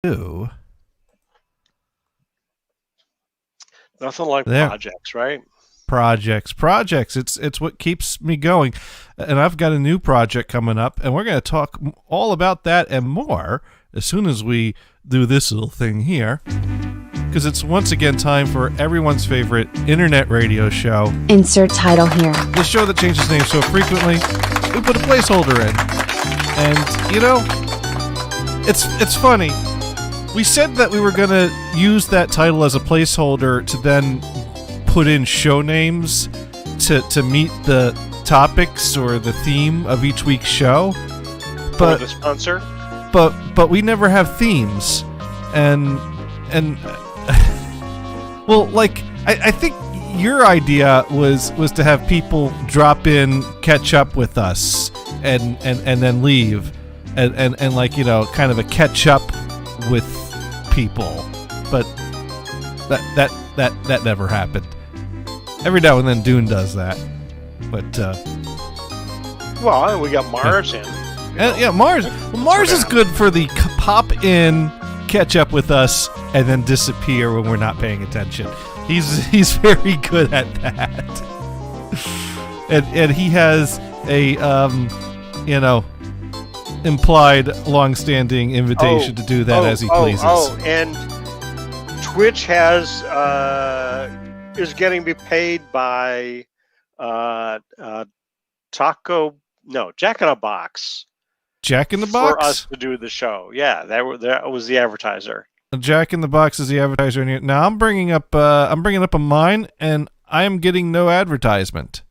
do. Nothing like There. projects, right? Projects. It's what keeps me going, and I've got a new project coming up, and we're going to talk all about that and more as soon as we do this little thing here, because it's once again time for everyone's favorite internet radio show. Insert title here. The show that changes names so frequently, we put a placeholder in, and it's funny. We said that we were going to use that title as a placeholder to then put in show names to meet the topics or the theme of each week's show, Or the sponsor. but we never have themes, and well, like I think your idea was to have people drop in, catch up with us, and then leave, and like, you know, kind of a catch up with people, but that never happened. Every now and then Dune does that, but Well, we got Mars in. yeah, Mars is good for the pop in, catch up with us, and then disappear when we're not paying attention. He's very good at that, and he has a implied long-standing invitation to do that as he pleases. And Twitch has is getting to be paid by Jack in a Box. Jack in the Box? For us to do the show. Yeah, that was the advertiser. Jack in the Box is the advertiser in here. Now I'm bringing up a mine, and I am getting no advertisement.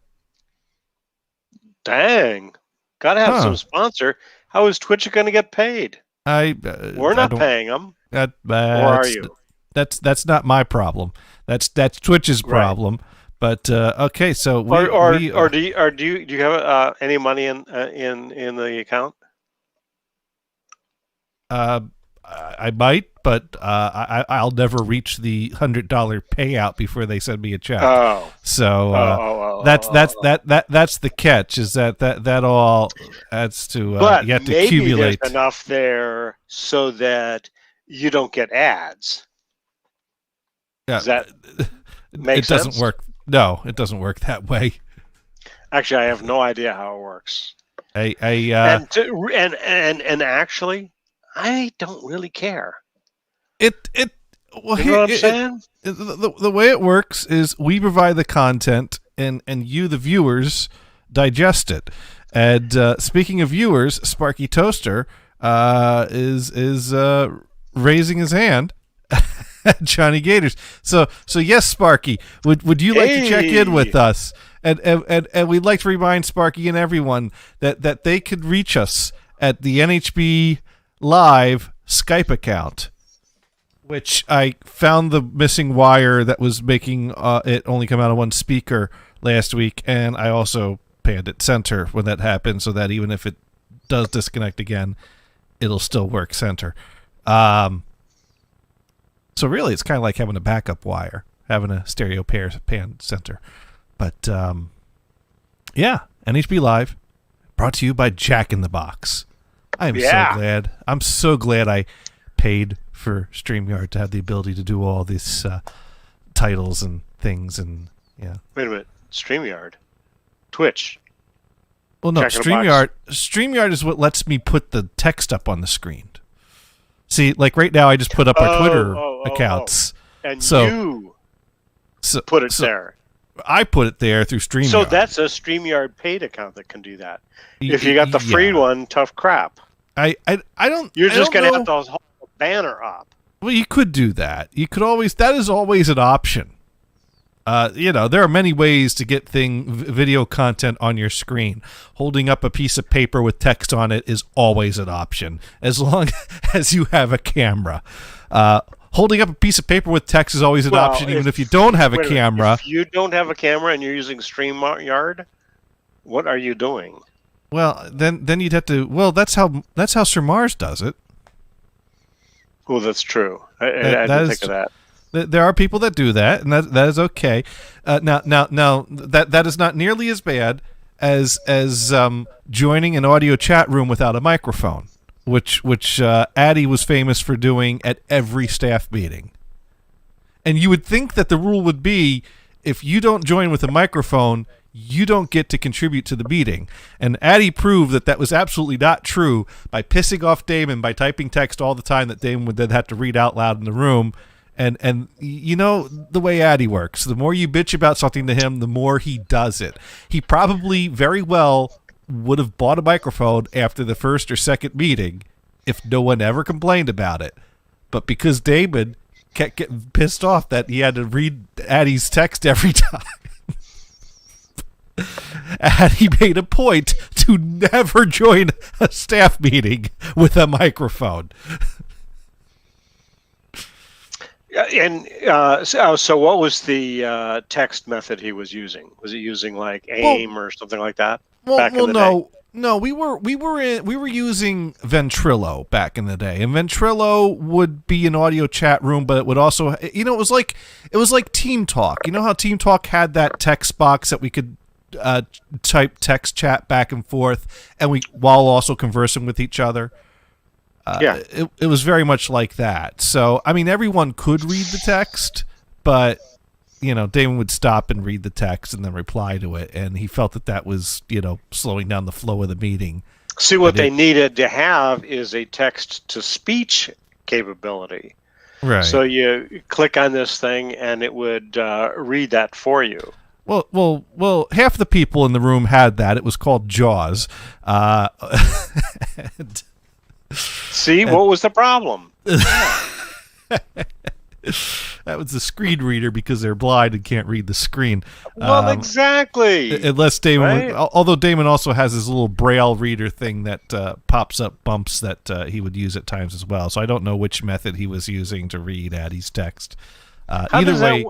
Dang, gotta have some sponsor. How is Twitch going to get paid? We're not paying them. Or are you? That's not my problem. That's Twitch's problem. Right. But okay, so do you have any money in the account? I might, but I'll never reach the $100 payout before they send me a check. That's the catch. Is that all adds to you have to accumulate. There's enough there so that you don't get ads. Yeah, does that make sense? Doesn't work. No, it doesn't work that way. Actually, I have no idea how it works. And actually, I don't really care. Well, you know what I'm saying? The way it works is we provide the content, and you, the viewers, digest it. And speaking of viewers, Sparky Toaster is raising his hand. Johnny Gators. So yes, Sparky, would you like to check in with us? And we'd like to remind Sparky and everyone that they could reach us at the NHB Live Skype account, which I found the missing wire that was making it only come out of one speaker last week, and I also panned it center when that happened, so that even if it does disconnect again, it'll still work center. So really, it's kind of like having a backup wire, having a stereo pair pan center. But yeah, NHB Live, brought to you by Jack in the Box. I'm so glad I paid for StreamYard to have the ability to do all these titles and things, and yeah. Wait a minute, StreamYard, Twitch. Well, no, StreamYard is what lets me put the text up on the screen. See, like right now, I just put up our Twitter accounts. And you put it there. I put it there through StreamYard. So that's a StreamYard paid account that can do that. If you got the free one, tough crap. I don't. You're just going to have to hold a banner up. Well, you could do that. You could always. That is always an option. There are many ways to get video content on your screen. Holding up a piece of paper with text on it is always an option, as long as you have a camera. Holding up a piece of paper with text is always an option, even if you don't have a camera. If you don't have a camera and you're using StreamYard, what are you doing? Well, then you'd have to. Well, that's how Sir Mars does it. Oh, that's true. I didn't think of that. There are people that do that, and that is okay. Now, that is not nearly as bad as joining an audio chat room without a microphone. which Addy was famous for doing at every staff meeting. And you would think that the rule would be, if you don't join with a microphone, you don't get to contribute to the meeting. And Addy proved that that was absolutely not true by pissing off Damon by typing text all the time that Damon would then have to read out loud in the room. And you know the way Addy works. The more you bitch about something to him, the more he does it. He probably very well would have bought a microphone after the first or second meeting if no one ever complained about it. But because Damon kept getting pissed off that he had to read Addy's text every time, Addy made a point to never join a staff meeting with a microphone. And so what was the text method he was using? Was he using like AIM or something like that? No, we were using Ventrilo back in the day, and Ventrilo would be an audio chat room, but it would also, it was like Team Talk. You know how Team Talk had that text box that we could type text chat back and forth, and while also conversing with each other. Yeah, it was very much like that. So, I mean, everyone could read the text, but, Damon would stop and read the text and then reply to it, and he felt that was, slowing down the flow of the meeting. See, what they needed to have is a text-to-speech capability. Right. So you click on this thing, and it would read that for you. Well, half the people in the room had that. It was called JAWS. See, what was the problem? That was the screen reader because they're blind and can't read the screen. Well, exactly. Unless Damon, although Damon also has his little braille reader thing that pops up bumps that he would use at times as well. So I don't know which method he was using to read Addy's text. Either way,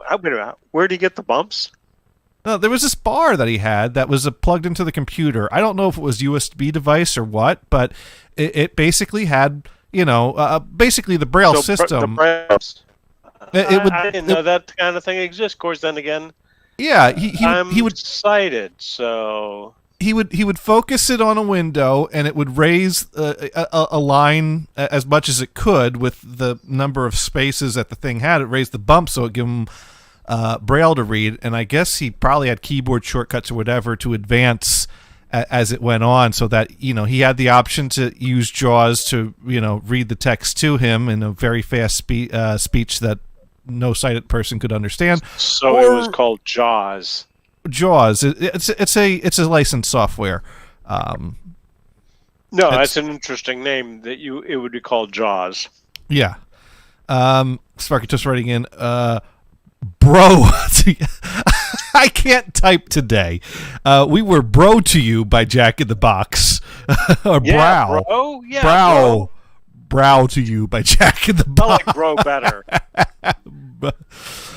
where did he get the bumps? No, there was this bar that he had that was plugged into the computer. I don't know if it was USB device or what, but it basically had, basically the Braille system. I didn't know that kind of thing exists. Of course, then again, yeah, he would sighted, so he would focus it on a window, and it would raise a line as much as it could with the number of spaces that the thing had. It raised the bump, so it gave him Braille to read, and I guess he probably had keyboard shortcuts or whatever to advance as it went on, so that he had the option to use JAWS to read the text to him in a very fast speech that no sighted person could understand. So it was called JAWS. JAWS. It's a licensed software. No, that's an interesting name. It would be called JAWS. Yeah. Sparky just writing in. Bro, I can't type today. We were bro to you by Jack in the Box. Or yeah, brow. Bro. Yeah, brow. Brow to you by Jack in the Box. I like bro better.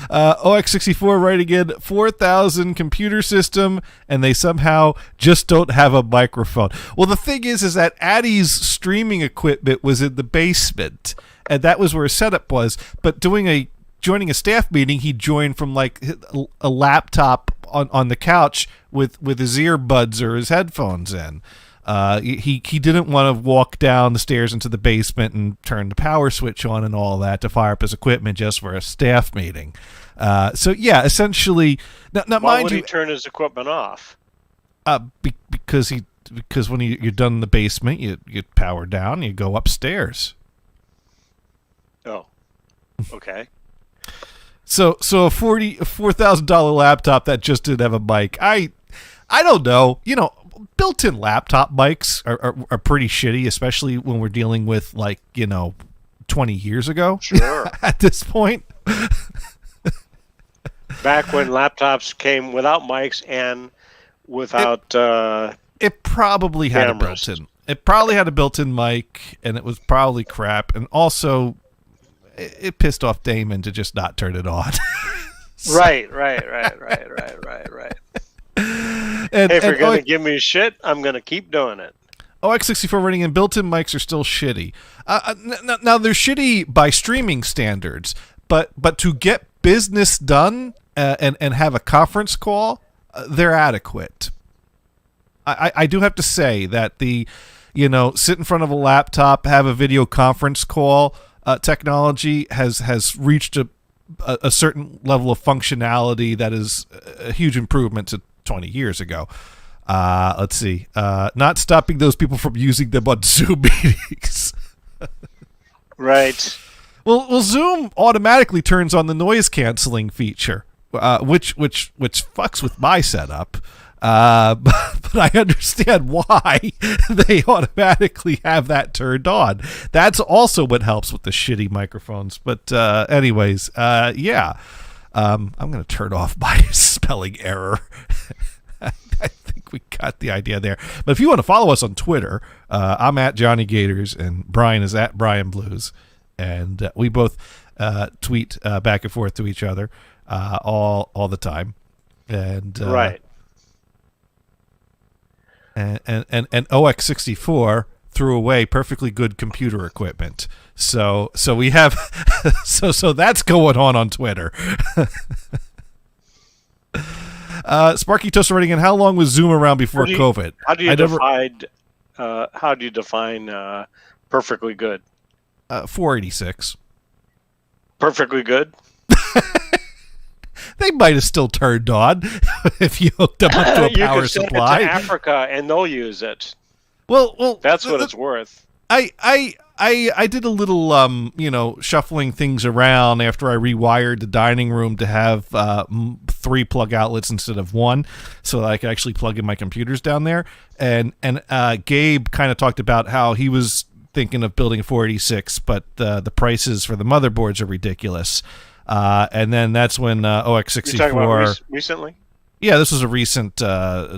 OX64 writing in 4,000 computer system, and they somehow just don't have a microphone. Well, the thing is that Addy's streaming equipment was in the basement, and that was where his setup was. But joining a staff meeting, he joined from like a laptop on the couch with his earbuds or his headphones in. He didn't want to walk down the stairs into the basement and turn the power switch on and all that to fire up his equipment just for a staff meeting. So yeah, essentially. Now why would he turn his equipment off? Because when you're done in the basement, you power down, you go upstairs. Oh, okay. So a $4,000 laptop that just didn't have a mic. I don't know. Built-in laptop mics are pretty shitty, especially when we're dealing with 20 years ago. Sure. At this point. Back when laptops came without mics and without it probably had cameras. a built-in. It probably had a built-in mic, and it was probably crap. And also, it pissed off Damon to just not turn it on. Right. And if you're going to give me shit, I'm going to keep doing it. OX64 running in built-in mics are still shitty. Now they're shitty by streaming standards, but to get business done and have a conference call, they're adequate. I do have to say that sit in front of a laptop, have a video conference call. Technology has reached a certain level of functionality that is a huge improvement to 20 years ago. Let's see. Not stopping those people from using them on Zoom meetings. Right. Well, Zoom automatically turns on the noise canceling feature, which fucks with my setup. But I understand why they automatically have that turned on. That's also what helps with the shitty microphones. But anyways, yeah. I'm going to turn off my spelling error. I think we got the idea there. But if you want to follow us on Twitter, I'm at Johnny Gators and Brian is at Brian Blues. And we both tweet back and forth to each other all the time. And right. And OX64 threw away perfectly good computer equipment. So we have so that's going on Twitter. Sparky Toaster writing in, how long was Zoom around before COVID? How do you define perfectly good? 486. Perfectly good? They might have still turned on if you hooked them up to a power supply. You can send it to Africa and they'll use it. Well, that's what it's worth. I did a little shuffling things around after I rewired the dining room to have 3 plug outlets instead of 1, so that I could actually plug in my computers down there. And Gabe kind of talked about how he was thinking of building a 486, but the prices for the motherboards are ridiculous. And then that's when OX64. You're talking about recently? Yeah, this was a recent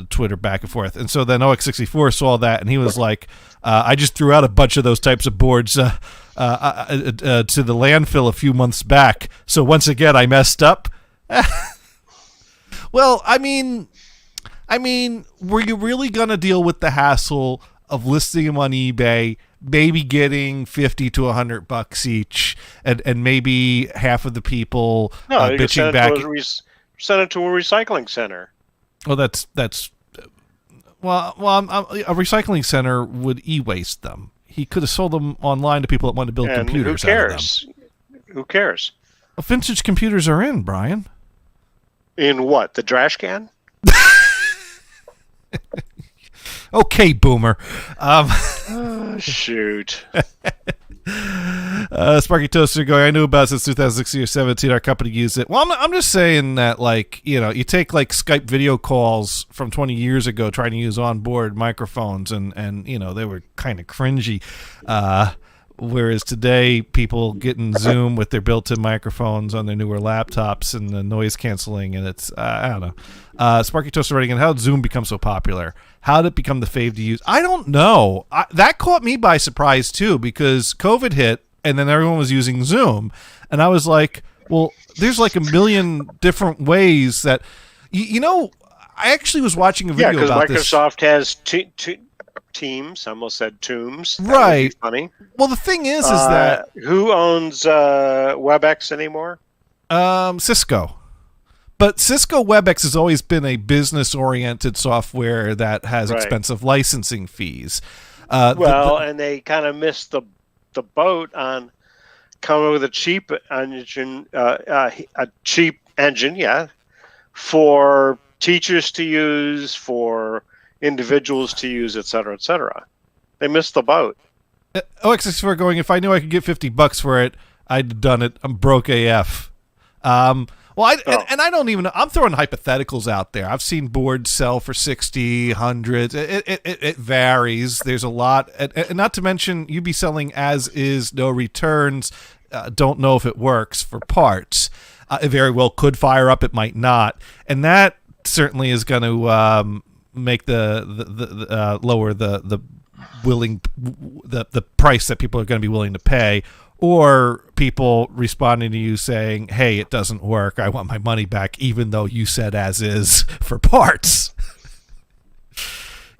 Twitter back and forth. And so then OX64 saw that, and he was like, I just threw out a bunch of those types of boards to the landfill a few months back. So once again, I messed up. Well, I mean, were you really going to deal with the hassle of listing them on eBay, maybe getting $50 to $100 each, and maybe half of the people bitching back? Send it to a recycling center. Well, a recycling center would e-waste them. He could have sold them online to people that wanted to build computers. Who cares? Who cares? Well, vintage computers are in, Brian. In what? The trash can? Okay, boomer. Shoot. Sparky Toaster going, I knew about it since 2016 or 17. Our company used it. Well, I'm just saying that, you take Skype video calls from 20 years ago trying to use onboard microphones, and they were kind of cringy. Whereas today, people get in Zoom with their built-in microphones on their newer laptops and the noise canceling, and it's, I don't know. Sparky Toaster writing in, how did Zoom become so popular? How did it become the fave to use? I don't know. That caught me by surprise, too, because COVID hit, and then everyone was using Zoom. And I was like, well, there's a million different ways that... I actually was watching a video about this. Yeah, because Microsoft has Teams. I almost said Tombs. That right. would be funny. Well, the thing is that... Who owns WebEx anymore? Cisco. But Cisco WebEx has always been a business-oriented software that has expensive licensing fees. And they kind of missed the boat on coming with a cheap engine, for teachers to use, for individuals to use, et cetera, et cetera. They missed the boat. OX64 going, if I knew I could get $50 for it, I'd have done it. I'm broke AF. And I don't even know. I'm throwing hypotheticals out there. I've seen boards sell for 60, 100. It varies. There's a lot. And not to mention, you'd be selling as is, no returns. Don't know if it works for parts. It very well could fire up. It might not. And that certainly is going to make the lower the price that people are going to be willing to pay. Or people responding to you saying, hey, it doesn't work. I want my money back, even though you said as is for parts.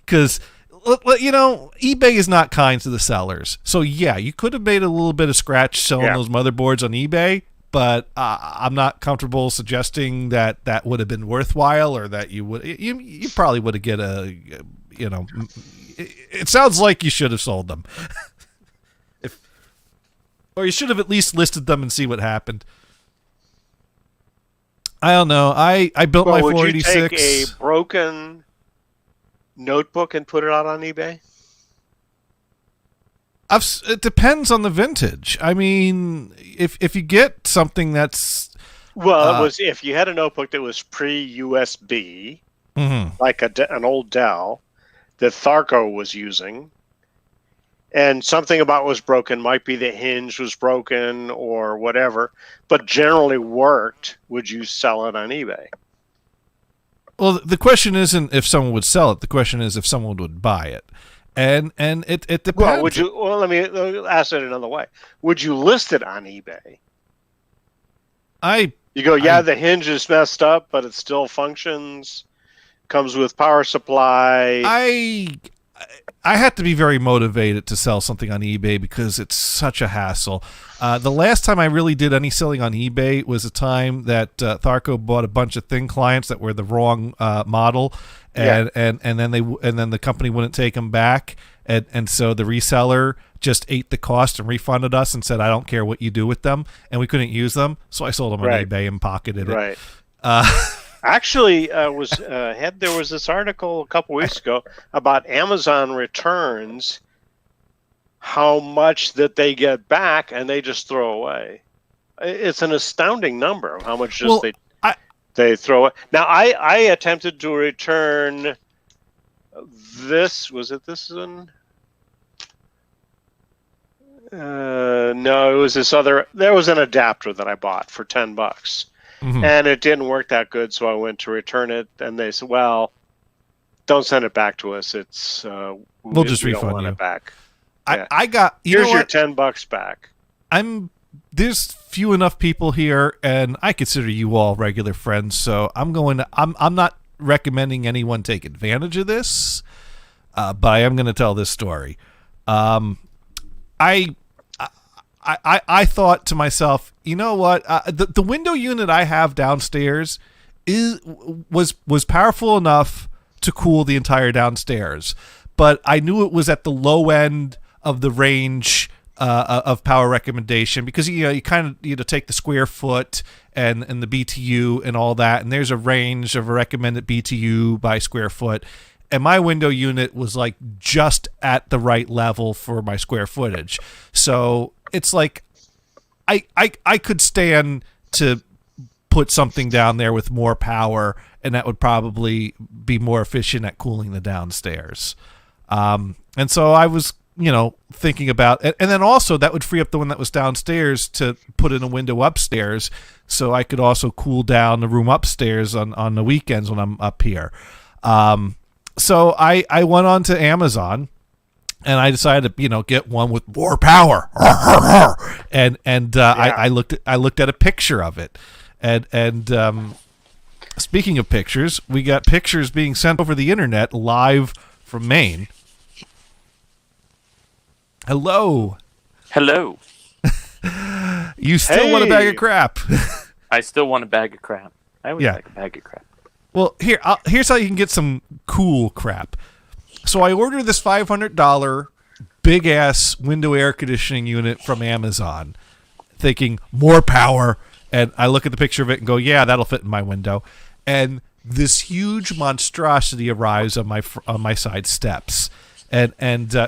Because, eBay is not kind to the sellers. So, yeah, you could have made a little bit of scratch selling those motherboards on eBay, but I'm not comfortable suggesting that would have been worthwhile, or that you probably would have get it sounds like you should have sold them. Or you should have at least listed them and see what happened. I don't know. I built my 486. Would you take a broken notebook and put it out on eBay? It depends on the vintage. I mean, if you get something that's... Well, it was if you had a notebook that was pre-USB, like an old Dell, that Tharco was using, and something about was broken, might be the hinge was broken or whatever, but generally worked, would you sell it on eBay? Well, the question isn't if someone would sell it. The question is if someone would buy it. And it depends. Well, let me ask it another way. Would you list it on eBay? You go, the hinge is messed up, but it still functions, comes with power supply. I had to be very motivated to sell something on eBay because it's such a hassle. The last time I really did any selling on eBay was a time that Tharco bought a bunch of thin clients that were the wrong model, and then the company wouldn't take them back, and so the reseller just ate the cost and refunded us and said, "I don't care what you do with them," and we couldn't use them, so I sold them on eBay and pocketed it. Right. Actually, there was this article a couple weeks ago about Amazon returns, how much that they get back and they just throw away. It's an astounding number of how much they throw away. Now, I attempted to return this. Was it this one? No, it was this other. There was an adapter that I bought for $10. And it didn't work that good, so I went to return it, and they said, "Well, don't send it back to us. It's we'll just refund don't want you." It back. I got here's your $10 back. There's few enough people here, and I consider you all regular friends, so I'm not recommending anyone take advantage of this, but I am going to tell this story. I thought to myself, you know what? The window unit I have downstairs was powerful enough to cool the entire downstairs, but I knew it was at the low end of the range of power recommendation because you kind of take the square foot and the BTU and all that, and there's a range of a recommended BTU by square foot. And my window unit was like just at the right level for my square footage. So it's like I could stand to put something down there with more power, and that would probably be more efficient at cooling the downstairs. And so I was, thinking about it. And then also that would free up the one that was downstairs to put in a window upstairs so I could also cool down the room upstairs on the weekends when I'm up here. So I went on to Amazon and I decided to, get one with more power. And I looked at a picture of it. And speaking of pictures, we got pictures being sent over the internet live from Maine. Hello. You still want a bag of crap? I still want a bag of crap. I always like a bag of crap. Well, here's how you can get some cool crap. So I ordered this $500 big-ass window air conditioning unit from Amazon, thinking more power, and I look at the picture of it and go, yeah, that'll fit in my window. And this huge monstrosity arrives on my side steps. And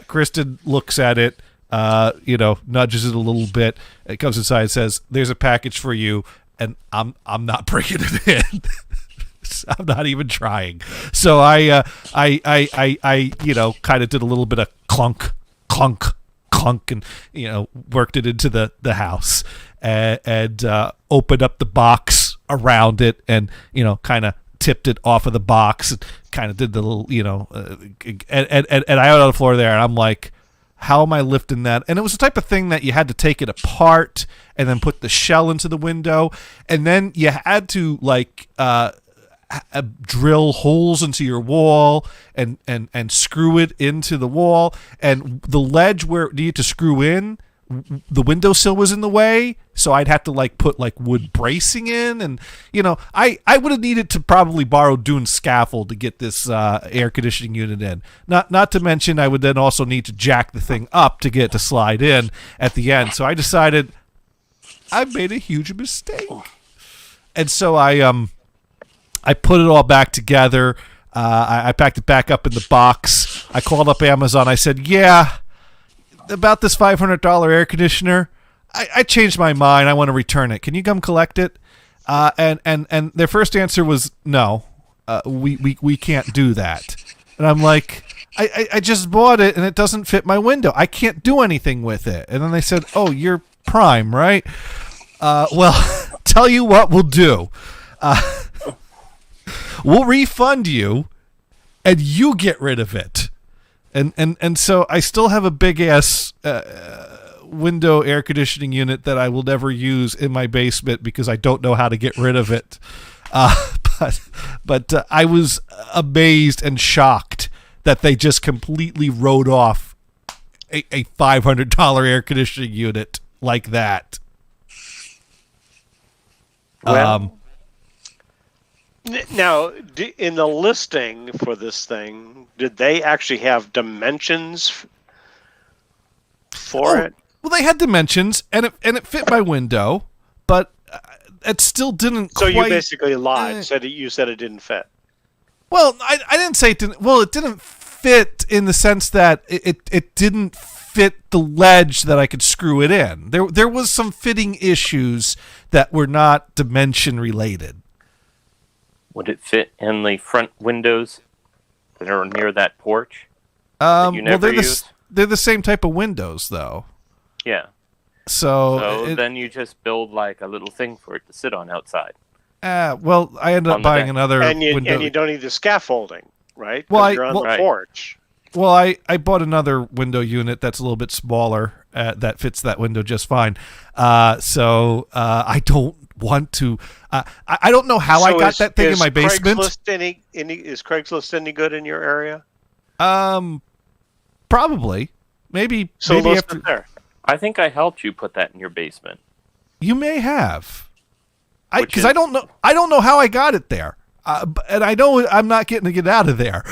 Kristen looks at it, nudges it a little bit. It comes inside and says, "There's a package for you," and I'm not bringing it in. I'm not even trying. So I kind of did a little bit of clunk, and worked it into the house and opened up the box around it and kind of tipped it off of the box and kind of did the little and I out on the floor there and I'm like, how am I lifting that? And it was the type of thing that you had to take it apart and then put the shell into the window, and then you had to drill holes into your wall and screw it into the wall, and the ledge where it needed to screw in, the windowsill was in the way, So I'd have to like put like wood bracing in, and I would have needed to probably borrow Dune's scaffold to get this air conditioning unit in. Not to mention I would then also need to jack the thing up to get it to slide in at the end. So I decided I made a huge mistake, and so I put it all back together. I packed it back up in the box. I called up Amazon. I said, yeah, about this $500 air conditioner, I changed my mind. I want to return it. Can you come collect it? And their first answer was no. We can't do that. And I'm like, I just bought it and it doesn't fit my window. I can't do anything with it. And then they said, oh, you're Prime, right? Well, tell you what we'll do. We'll refund you, and you get rid of it. And so I still have a big ass window air conditioning unit that I will never use in my basement because I don't know how to get rid of it. But I was amazed and shocked that they just completely wrote off a $500 air conditioning unit like that. Well, now, in the listing for this thing, did they actually have dimensions for it? Well, they had dimensions, and it fit my window, but it still didn't. So quite, you basically lied. You said it didn't fit. Well, I didn't say it didn't. Well, it didn't fit in the sense that it didn't fit the ledge that I could screw it in. There was some fitting issues that were not dimension related. Would it fit in the front windows that are near that porch? Well, they're the same type of windows, though. Yeah. So then you just build like a little thing for it to sit on outside. Well, I ended up buying another window. And you don't need the scaffolding, right? Well, you're on the porch. Well, I bought another window unit that's a little bit smaller that fits that window just fine. So I don't want to. I don't know how I got that thing in my basement. Is Craigslist any good in your area? Probably. Maybe. So maybe list it there. I think I helped you put that in your basement. You may have. Because I don't know. I don't know how I got it there. And I know I'm not getting to get out of there.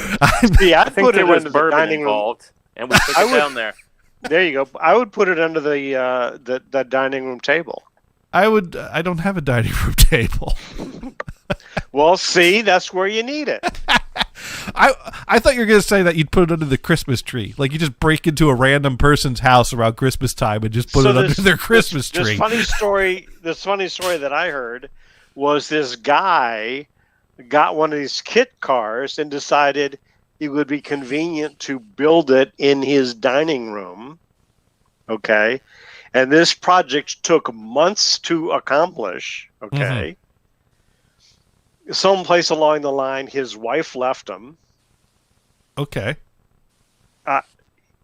Yeah, I think there was bourbon involved, and we put it down there. There you go. I would put it under the dining room table. I don't have a dining room table. Well, see, that's where you need it. I thought you were going to say that you'd put it under the Christmas tree. Like you just break into a random person's house around Christmas time and just put it under their Christmas tree. This funny story that I heard was this guy got one of these kit cars and decided it would be convenient to build it in his dining room. Okay. And this project took months to accomplish. Okay. Mm-hmm. Someplace along the line, his wife left him. Okay.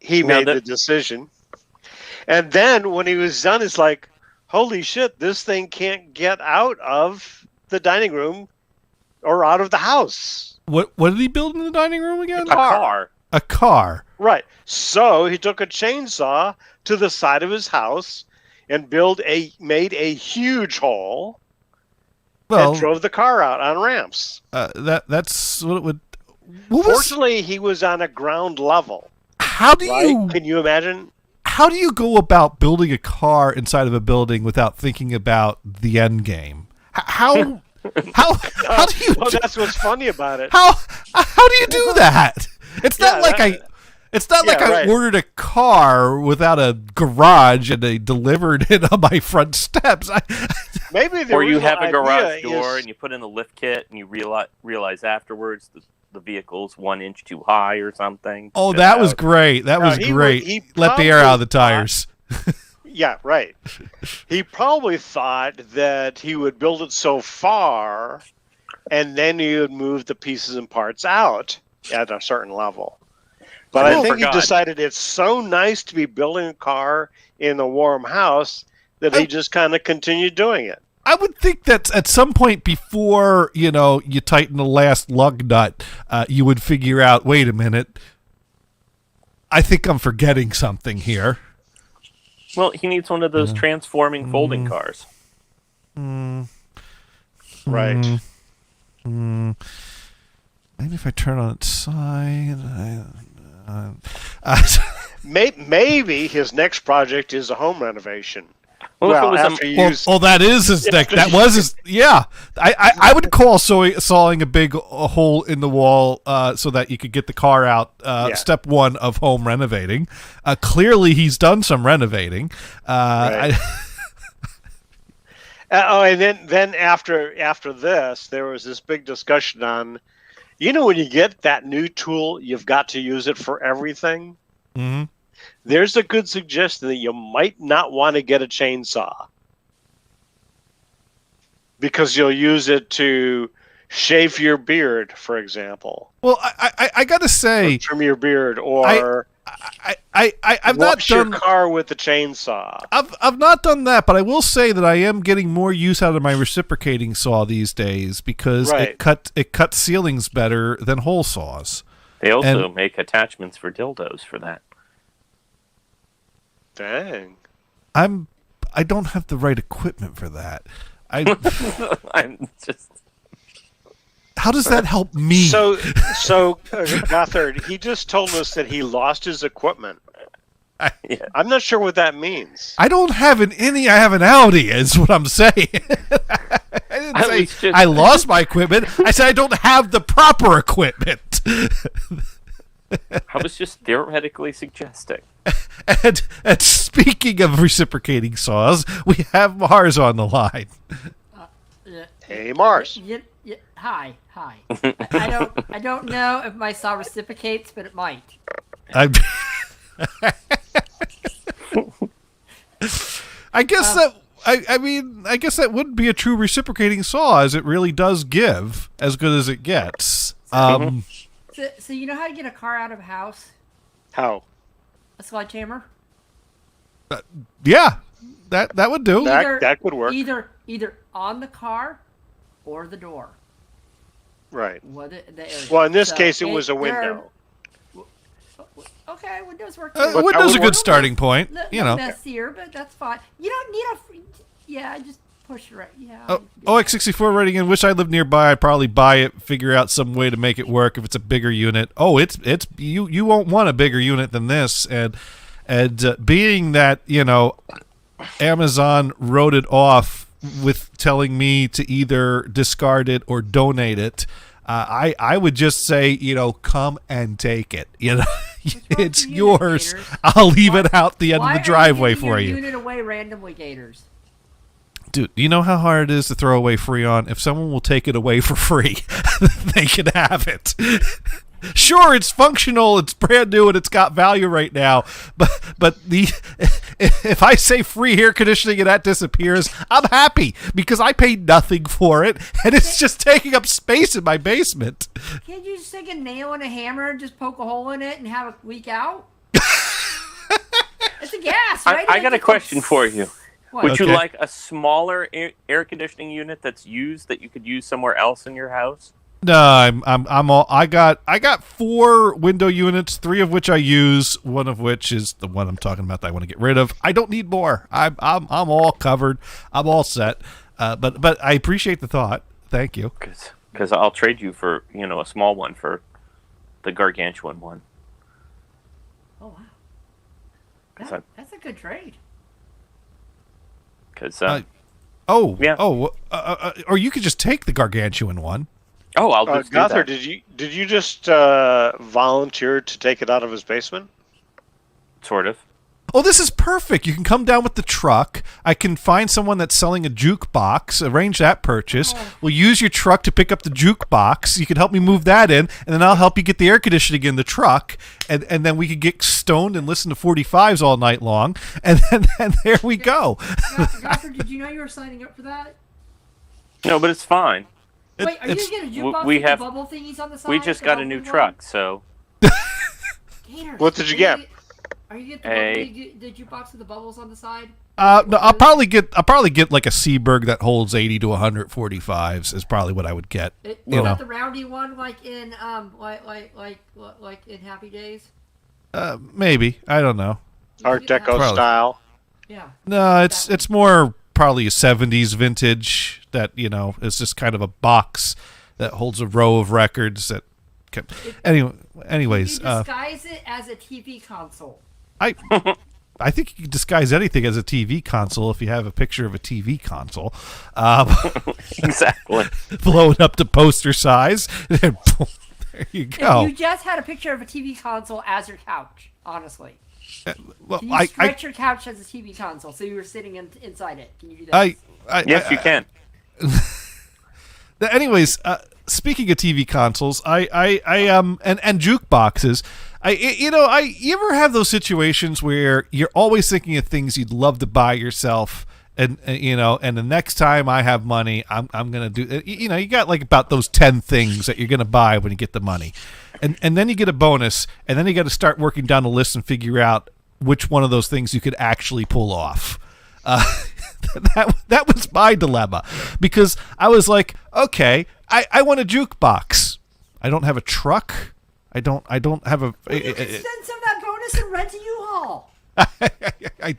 He made the decision. And then when he was done, it's like, holy shit, this thing can't get out of the dining room or out of the house. What did he build in the dining room again? A car. Right. So he took a chainsaw to the side of his house and made a huge hole and drove the car out on ramps. That's what it would. Fortunately, he was on a ground level. How do you? Can you imagine? How do you go about building a car inside of a building without thinking about the end game? How do you? Well, that's what's funny about it. How do you do that? It's not like I ordered a car without a garage and they delivered it on my front steps. Maybe or you have a garage door and you put in the lift kit and you realize afterwards the vehicle's 1 inch too high or something. Oh, that was great. That was great. He let the air out of the tires. Yeah, right. He probably thought that he would build it so far and then he would move the pieces and parts out at a certain level. But I think he decided it's so nice to be building a car in a warm house that he just kind of continued doing it. I would think that at some point before, you tighten the last lug nut, you would figure out, wait a minute, I think I'm forgetting something here. Well, he needs one of those transforming folding cars. Right. Maybe if I turn on its side. Maybe his next project is a home renovation. Well, if it was after you use that is his neck. That was his. Yeah, I would call sawing a big hole in the wall so that you could get the car out. Step one of home renovating. Clearly, he's done some renovating. Right. And then after this, there was this big discussion on, when you get that new tool, you've got to use it for everything. Mm-hmm. There's a good suggestion that you might not want to get a chainsaw because you'll use it to shave your beard, for example. Well, I got to say, or trim your beard, or I've not done your car with the chainsaw. I've not done that, but I will say that I am getting more use out of my reciprocating saw these days because it cuts ceilings better than hole saws. They also make attachments for dildos for that. Dang. I don't have the right equipment for that. I'm just. How does that help me? So Gothard, he just told us that he lost his equipment. I'm not sure what that means. I don't have an innie. I have an Audi. Is what I'm saying. I didn't say I lost my equipment. I said I don't have the proper equipment. I was just theoretically suggesting. And speaking of reciprocating saws, we have Mars on the line. Hey, Mars. Hi. I don't know if my saw reciprocates, but it might. I guess I guess that wouldn't be a true reciprocating saw, as it really does give as good as it gets. So you know how to get a car out of a house? How? A sledgehammer? Yeah, that would do. That would work. Either on the car or the door. Right. The area. Well, in this case, it was a window. Okay, windows work. Windows a good starting point. Messier, but that's fine. You don't need just push it right. Yeah. OX64 writing in. Wish I lived nearby. I'd probably buy it. Figure out some way to make it work if it's a bigger unit. Oh, it's you won't want a bigger unit than this. And being that Amazon wrote it off with telling me to either discard it or donate it. I would just say, come and take it. It's yours. Gators? I'll leave it out the end of the driveway for you. Unit away randomly, Gators. Dude, you know how hard it is to throw away Freon? If someone will take it away for free, they can have it. Sure, it's functional, it's brand new, and it's got value right now. But if I say free air conditioning and that disappears, I'm happy because I paid nothing for it, and it's just taking up space in my basement. Can't you just take a nail and a hammer and just poke a hole in it and have it leak out? It's a gas, right? I got a question for you. What? Would you like a smaller air conditioning unit that's used that you could use somewhere else in your house? No, I got 4 window units, 3 of which I use, one of which is the one I'm talking about that I want to get rid of. I don't need more. I'm all covered. I'm all set. But I appreciate the thought. Thank you. Because I'll trade you for a small one for the gargantuan one. Oh wow, that's a good trade. Because or you could just take the gargantuan one. Oh, I'll just do that. Did you just volunteer to take it out of his basement? Sort of. Oh, this is perfect. You can come down with the truck. I can find someone that's selling a jukebox, arrange that purchase. We'll use your truck to pick up the jukebox. You can help me move that in, and then I'll help you get the air conditioning in the truck, and then we could get stoned and listen to 45s all night long, and then there we go. Doctor, did you know you were signing up for that? No, but it's fine. Wait, are you going to get a jukebox with the bubble thingies on the side? We just got a new truck, so... Gators, what did you get? Are you getting the jukebox with the bubbles on the side? No, I'll probably get like a Seaberg that holds 80 to 145s is probably what I would get. The roundy one, like in like in Happy Days? Maybe, I don't know. Art Deco style. Yeah. No, it's more probably a 70s vintage that, is just kind of a box that holds a row of records that anyways, You disguise it as a TV console. I think you can disguise anything as a TV console if you have a picture of a TV console. Exactly. Blow it up to poster size. And boom, there you go. If you just had a picture of a TV console as your couch, honestly. Well, Can you stretch your couch as a TV console so you were sitting inside it? Can you do that? Yes, you can. Anyways, speaking of TV consoles, and jukeboxes, you ever have those situations where you're always thinking of things you'd love to buy yourself, and the next time I have money, I'm gonna do. You got like about those 10 things that you're gonna buy when you get the money, and then you get a bonus, and then you got to start working down the list and figure out which one of those things you could actually pull off. That was my dilemma, because I was like, okay, I want a jukebox. I don't have a truck. I don't have a. You can spend some of that bonus and rent a U-Haul. I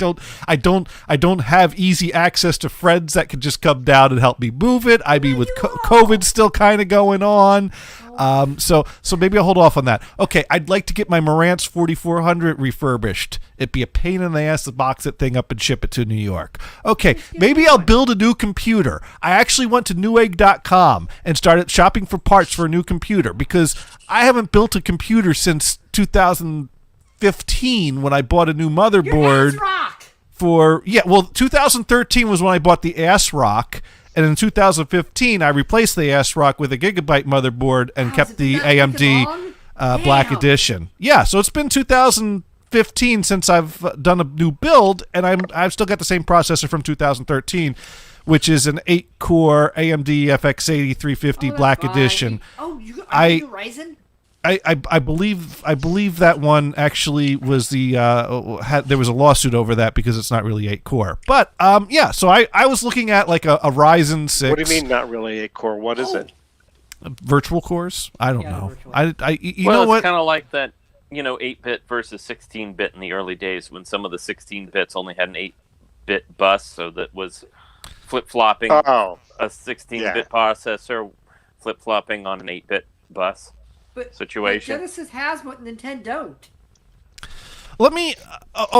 don't have easy access to friends that could just come down and help me move it. I mean, with COVID still kind of going on, so maybe I'll hold off on that. Okay, I'd like to get my Marantz 4400 refurbished. It'd be a pain in the ass to box that thing up and ship it to New York. Okay, maybe I'll build a new computer. I actually went to Newegg.com and started shopping for parts for a new computer, because I haven't built a computer since 2015 when I bought a new motherboard. Your ass rock. 2013 was when I bought the ASRock, and in 2015 I replaced the ASRock with a Gigabyte motherboard and kept the AMD Black Edition. Yeah, so it's been 2015 since I've done a new build, and I've still got the same processor from 2013, which is an 8-core AMD FX80 350 Black Edition. Oh, you Ryzen? I believe that one actually was there was a lawsuit over that because it's not really 8-core. But so I was looking at like a Ryzen 6. What do you mean not really 8-core? What is it? Virtual cores? I don't know. You know what? It's kind of like that, 8-bit versus 16-bit in the early days, when some of the 16-bits only had an 8-bit bus, so that was flip-flopping a 16-bit processor, flip-flopping on an 8-bit bus. Situation. Genesis has what Nintendo don't. Let me.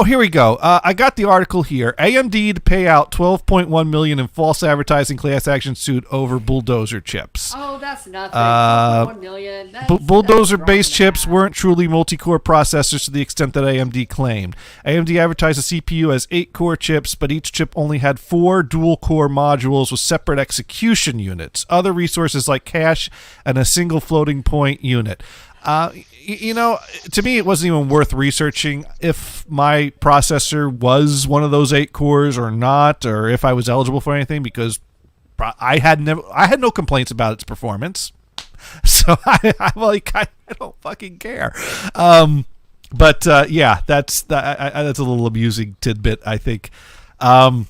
Here we go. I got the article here. AMD to pay out $12.1 million in false advertising class action suit over Bulldozer chips. Oh, that's nothing. $1 million. Bulldozer-based chips weren't truly multi-core processors to the extent that AMD claimed. AMD advertised the CPU as 8-core chips, but each chip only had 4 dual-core modules with separate execution units, other resources like cache, and a single floating point unit. To me, it wasn't even worth researching if my processor was one of those 8 cores or not, or if I was eligible for anything, because I had no complaints about its performance. So I'm like, I don't fucking care. That's a little amusing tidbit, I think. I went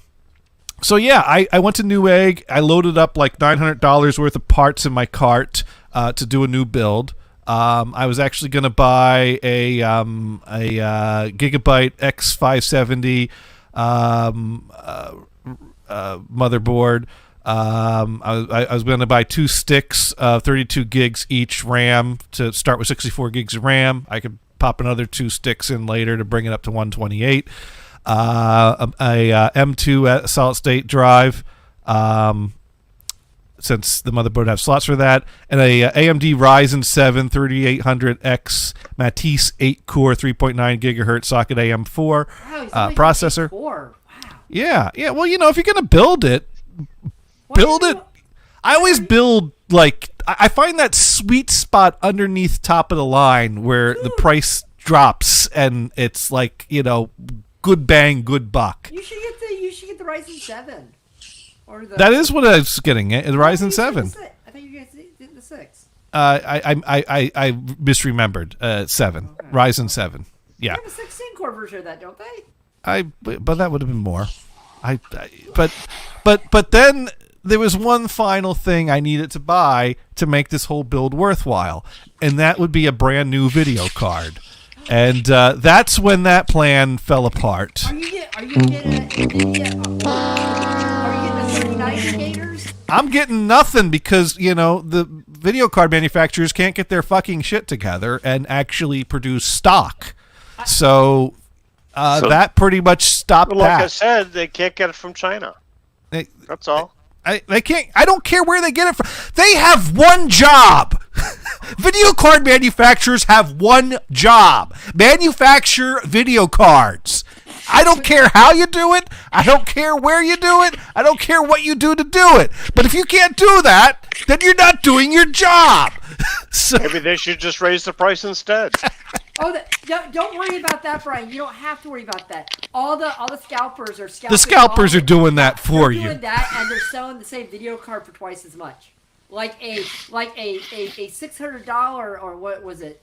to Newegg. I loaded up like $900 worth of parts in my cart to do a new build. I was actually going to buy a Gigabyte X570 motherboard. I was going to buy 2 sticks of 32 gigs each RAM to start with 64 gigs of RAM. I could pop another 2 sticks in later to bring it up to 128. M2 solid state drive. Since the motherboard has slots for that, and a AMD Ryzen 7 3800X Matisse 8-core 3.9 gigahertz socket AM4 processor. Wow. Yeah. Well, if you're gonna build it, build it. I always build I find that sweet spot underneath top of the line where the price drops and it's like good bang, good buck. You should get the Ryzen 7. That is what I was getting at. Ryzen 7. I thought you guys did the 6. I misremembered 7. Okay. Ryzen 7. Yeah. They have a 16-core version of that, don't they? But that would have been more. But then there was one final thing I needed to buy to make this whole build worthwhile, and that would be a brand new video card. And that's when that plan fell apart. Are you getting a NVIDIA? Are you getting the 3090 gators? I'm getting nothing because, the video card manufacturers can't get their fucking shit together and actually produce stock. So that pretty much stopped like that. I said, they can't get it from China. That's all. They can't. I don't care where they get it from. They have one job. Video card manufacturers have one job: manufacture video cards. I don't care how you do it. I don't care where you do it. I don't care what you do to do it. But if you can't do that, then you're not doing your job. So, maybe they should just raise the price instead. Oh, don't worry about that, Brian. You don't have to worry about that. All the scalpers are scalping. the scalpers are doing that for you. They're doing that, and they're selling the same video card for twice as much. Like a $600 or what was it?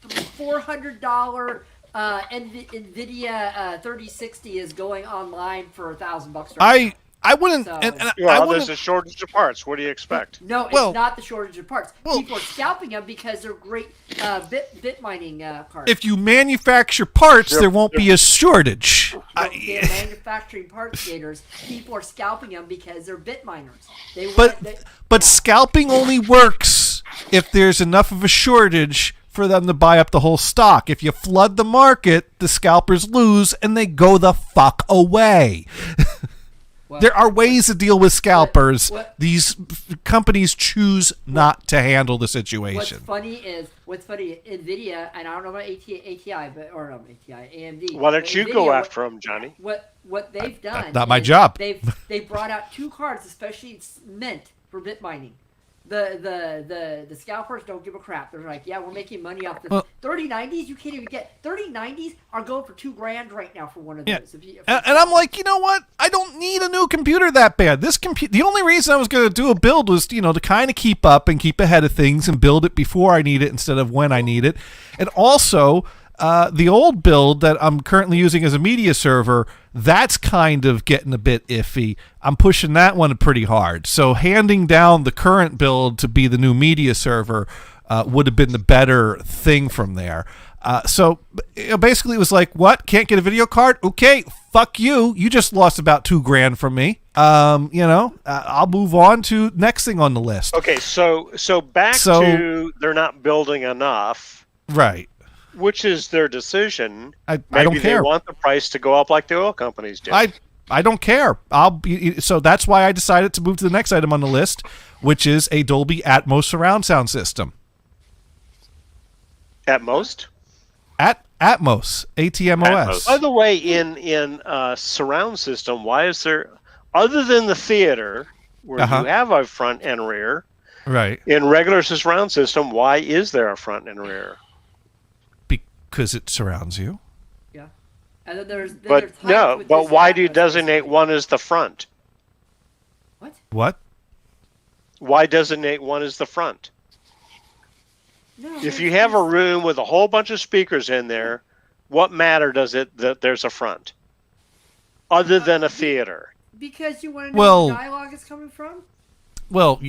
$400 NVIDIA 3060 is going online for $1,000 right now. I wouldn't. So- and I Well, wouldn't. there's a shortage of parts. What do you expect? No, Well- it's not the shortage of parts. Well- People are scalping them because they're great bit mining cards. If you manufacture parts, there won't be a shortage. They're manufacturing parts gators. People are scalping them because they're bit miners. But scalping only works if there's enough of a shortage for them to buy up the whole stock. If you flood the market, the scalpers lose and they go the fuck away. There are ways to deal with scalpers. These companies choose not to handle the situation. What's funny, NVIDIA, and I don't know about AMD. Why don't you go after them, Johnny? What they've done? Not my job. They brought out two cards, especially meant for bit mining. The scalpers don't give a crap. They're like, yeah, we're making money off this. 3090s, you can't even get 3090s are going for $2,000 right now for one of those. And I'm like, you know what? I don't need a new computer that bad. The only reason I was going to do a build was, to kind of keep up and keep ahead of things and build it before I need it instead of when I need it. And also, the old build that I'm currently using as a media server, that's kind of getting a bit iffy. I'm pushing that one pretty hard. So handing down the current build to be the new media server would have been the better thing from there. So basically it was like, what? Can't get a video card? Okay, fuck you. You just lost about $2,000 from me. I'll move on to next thing on the list. Okay, so back to they're not building enough. Right. Which is their decision. I don't Maybe care. They want the price to go up like the oil companies do. I don't care. So that's why I decided to move to the next item on the list, which is a Dolby Atmos surround sound system. At most? Atmos, ATMOS. By the way, in surround system, why is there, other than the theater where you have a front and rear, right? In regular surround system, why is there a front and rear? Because it surrounds you. Yeah. And then there's but why do you designate one as the front? What? Why designate one as the front? No, if you have a room with a whole bunch of speakers in there, what matter does it that there's a front? Other than a theater. Because you want to know where the dialogue is coming from? Well,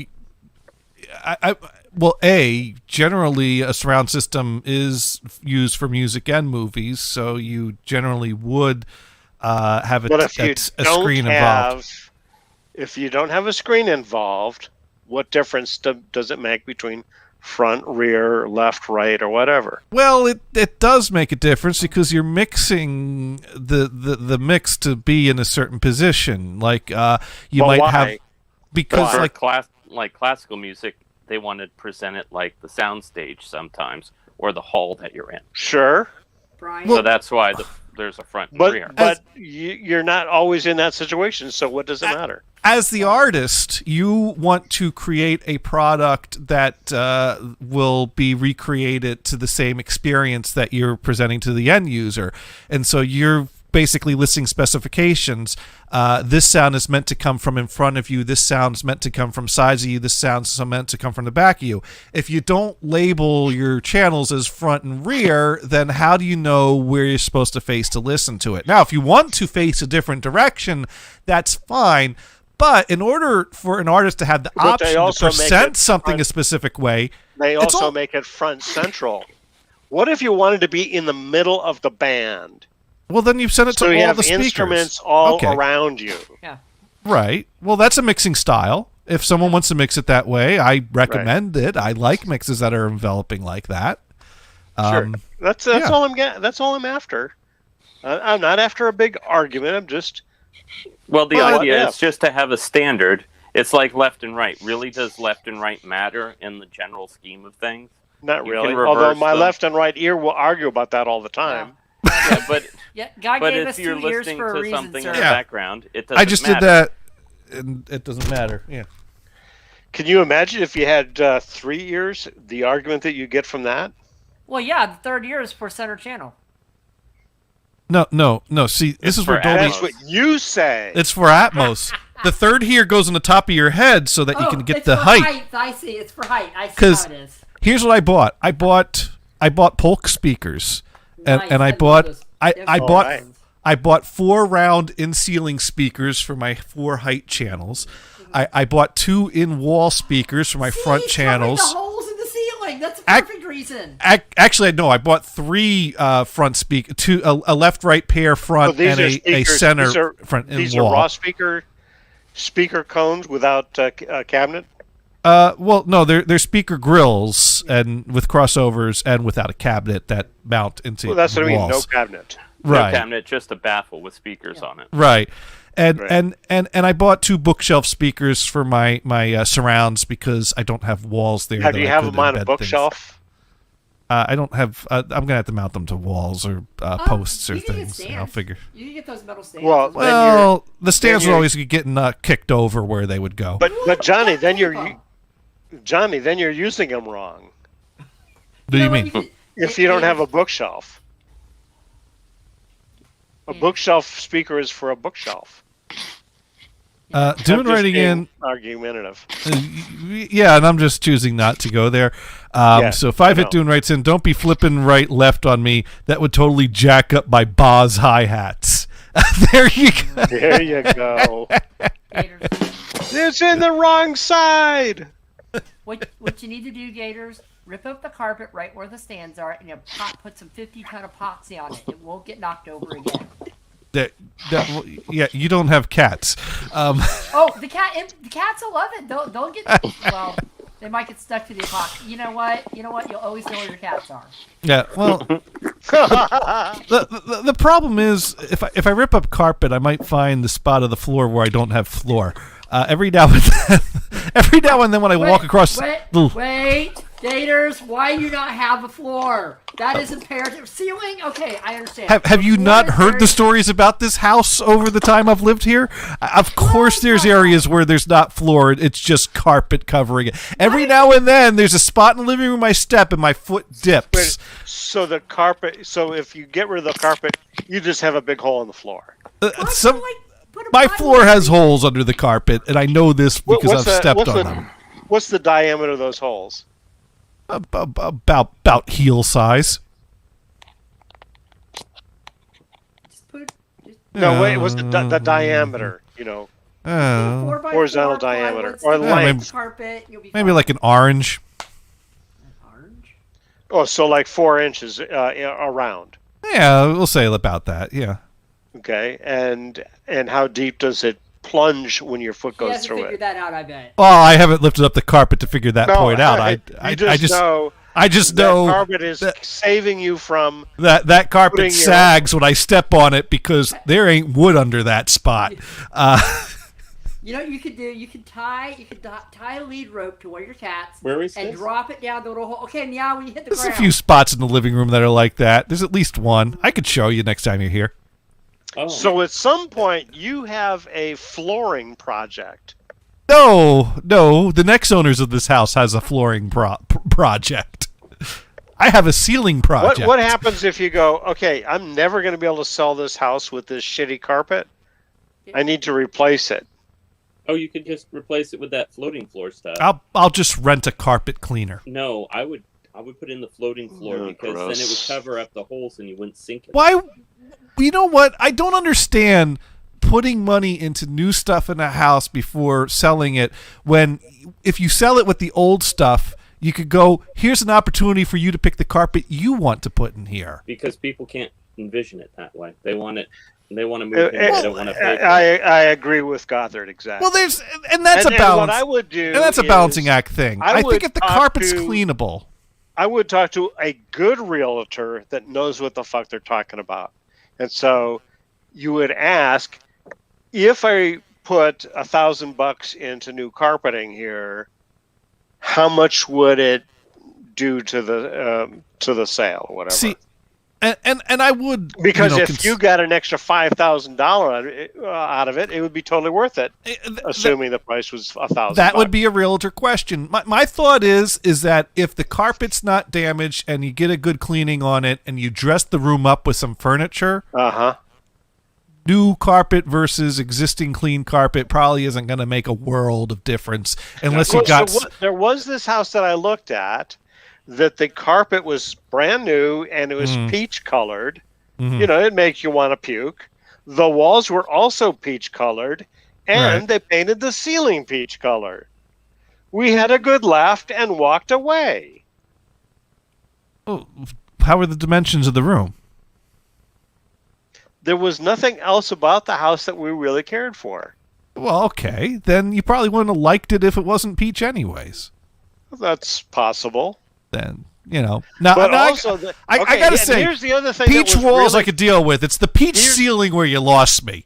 generally a surround system is used for music and movies, so you generally would have a screen involved. If you don't have a screen involved, what difference does it make between front, rear, left, right, or whatever? Well, it does make a difference because you're mixing the mix to be in a certain position. Like you might why? have because like classical music, they want to present it like the soundstage sometimes, or the hall that you're in. Sure. Brian. So that's why there's a front and rear. But you're not always in that situation, so what does it matter? As the artist, you want to create a product that will be recreated to the same experience that you're presenting to the end user. And so you're basically listing specifications. This sound is meant to come from in front of you. This sound is meant to come from sides of you. This sound is meant to come from the back of you. If you don't label your channels as front and rear, then how do you know where you're supposed to face to listen to it? Now, if you want to face a different direction, that's fine. But in order for an artist to have the option to present something a specific way, they also make it front central. What if you wanted to be in the middle of the band? Well, then you send it So to you all have the speakers. instruments all Okay. around you. Yeah. Right. Well, that's a mixing style. If someone wants to mix it that way, I recommend it. I like mixes that are enveloping like that. Sure. That's yeah. all I'm getting. That's all I'm after. I'm not after a big argument. I'm just. Well, the Well, idea yeah. is just to have a standard. It's like left and right. Really, does left and right matter in the general scheme of things? Not You really. can Although reverse my them. left and right ear will argue about that all the time. Yeah, but Yeah, God but gave if us you're 2 years listening for a to reason, something sir. in the Yeah. background, it doesn't I just matter. did that, and it doesn't matter. Yeah. Can you imagine if you had 3 ears? The argument that you get from that. Well, yeah, the 3rd year is for center channel. No. See, this It's is where for Dolby. That's what you say. It's for Atmos. The third here goes on the top of your head so that you can get it's the for height. I see. It's for height. I see 'Cause- how it is. Here's what I bought. I bought Polk speakers, and Nice. and I love bought those. I They're I so bought right. I bought 4 round in ceiling speakers for my 4 height channels. I bought 2 in wall speakers for my See, front he's covering channels. the holes in the ceiling. That's a Ac- perfect reason. Actually, no. I bought 3 front speak, 2 a left right pair front So these and are a speakers. center These are, front and these wall. are raw speaker cones without a cabinet. Well, no, they're speaker grills and with crossovers and without a cabinet that mount into Well, that's what I mean. No walls. cabinet. Right, No cabinet, just a baffle with speakers on it. right. And, Right. and I bought 2 bookshelf speakers for my surrounds because I don't have walls there. Now, that do you I have could them on a embed things. bookshelf? I don't have. I'm gonna have to mount them to walls or posts or You can get things. I'll stands. figure. You can get those metal stands. Well, as Well, the stands you're- would always be getting kicked over where they would go. But Johnny, then you're Oh. using them wrong. What do you mean? If you don't have a bookshelf, a bookshelf speaker is for a bookshelf. Doing I'm just writing being in. argumentative. Yeah, and I'm just choosing not to go there. Yeah, So 5 I hit know. Dune writes in, don't be flipping right left on me. That would totally jack up my Boz hi-hats. There you go. There you go. Gators. It's in the wrong side. What you need to do, Gators, rip up the carpet right where the stands are, and you put some 50-ton epoxy on it. It won't get knocked over again. Yeah, you don't have cats. Oh, the cats will love it. They'll get well. They might get stuck to the epoxy. You know what? You'll always know where your cats are. Yeah, well, the problem is if I rip up carpet, I might find the spot of the floor where I don't have floor. Every now and then when I walk across Wait, Gators, why do you not have a floor? That is imperative. Ceiling? Okay, I understand. Have you Floor not is heard very- the stories about this house over the time I've lived here? Of course there's areas where there's not floor, it's just carpet covering it. Every now and then there's a spot in the living room I step and my foot dips. So the carpet. So if you get rid of the carpet, you just have a big hole in the floor. My floor has holes under the carpet, and I know this because I've stepped on them. What's the diameter of those holes? About heel size. No, wait. What's the diameter? You know, horizontal diameter or length. Carpet, you'll be Maybe fine. like an orange. Orange? Oh, so like 4 inches around. Yeah, we'll say about that. Yeah. Okay, and how deep does it plunge when your foot He goes hasn't through figured it? that out, I bet. Well, I haven't lifted up the carpet to figure that point out. I just know. I just that know carpet is saving you from. that carpet putting your- sags when I step on it because there ain't wood under that spot. You know what you could tie a lead rope to one of your cats Where is and this? drop it down the little hole. Okay, now when you hit the There's a ground. few spots in the living room that are like that. There's at least one. I could show you next time you're here. Oh. So at some point you have a flooring project. No, the next owners of this house has a flooring project. I have a ceiling project. What happens if you go, okay, I'm never going to be able to sell this house with this shitty carpet. I need to replace it. Oh, you could just replace it with that floating floor stuff. I'll just rent a carpet cleaner. No, I would put in the floating floor because then it would gross. cover up the holes and you wouldn't sink it. Why? You know what? I don't understand putting money into new stuff in a house before selling it when if you sell it with the old stuff, You could go, here's an opportunity for you to pick the carpet you want to put in here. Because people can't envision it that way. They want it. They want to move in. They don't want to pay. I agree with Gothard exactly. Well, that's a balance. What I would do, and that's a balancing act thing. I think if the carpet's cleanable, I would talk to a good realtor that knows what the fuck they're talking about. And so you would ask, if I put $1,000 into new carpeting here, how much would it do to the sale or whatever? See, and I would, because if you got an extra $5,000 out of it, it would be totally worth it, assuming the price was $1,000. That would be a realtor question. My thought is that if the carpet's not damaged and you get a good cleaning on it and you dress the room up with some furniture, new carpet versus existing clean carpet probably isn't going to make a world of difference unless you got. There was this house that I looked at that the carpet was brand new and it was peach colored. You know, it makes you want to puke. The walls were also peach colored, and they painted the ceiling peach color. We had a good laugh and walked away. Oh, how were the dimensions of the room? There was nothing else about the house that we really cared for. Well, okay. Then you probably wouldn't have liked it if it wasn't peach anyways. That's possible. Then, you know. Now, but now also, I got to say, here's the other thing peach that was walls really, I could deal with. It's the peach ceiling where you lost me.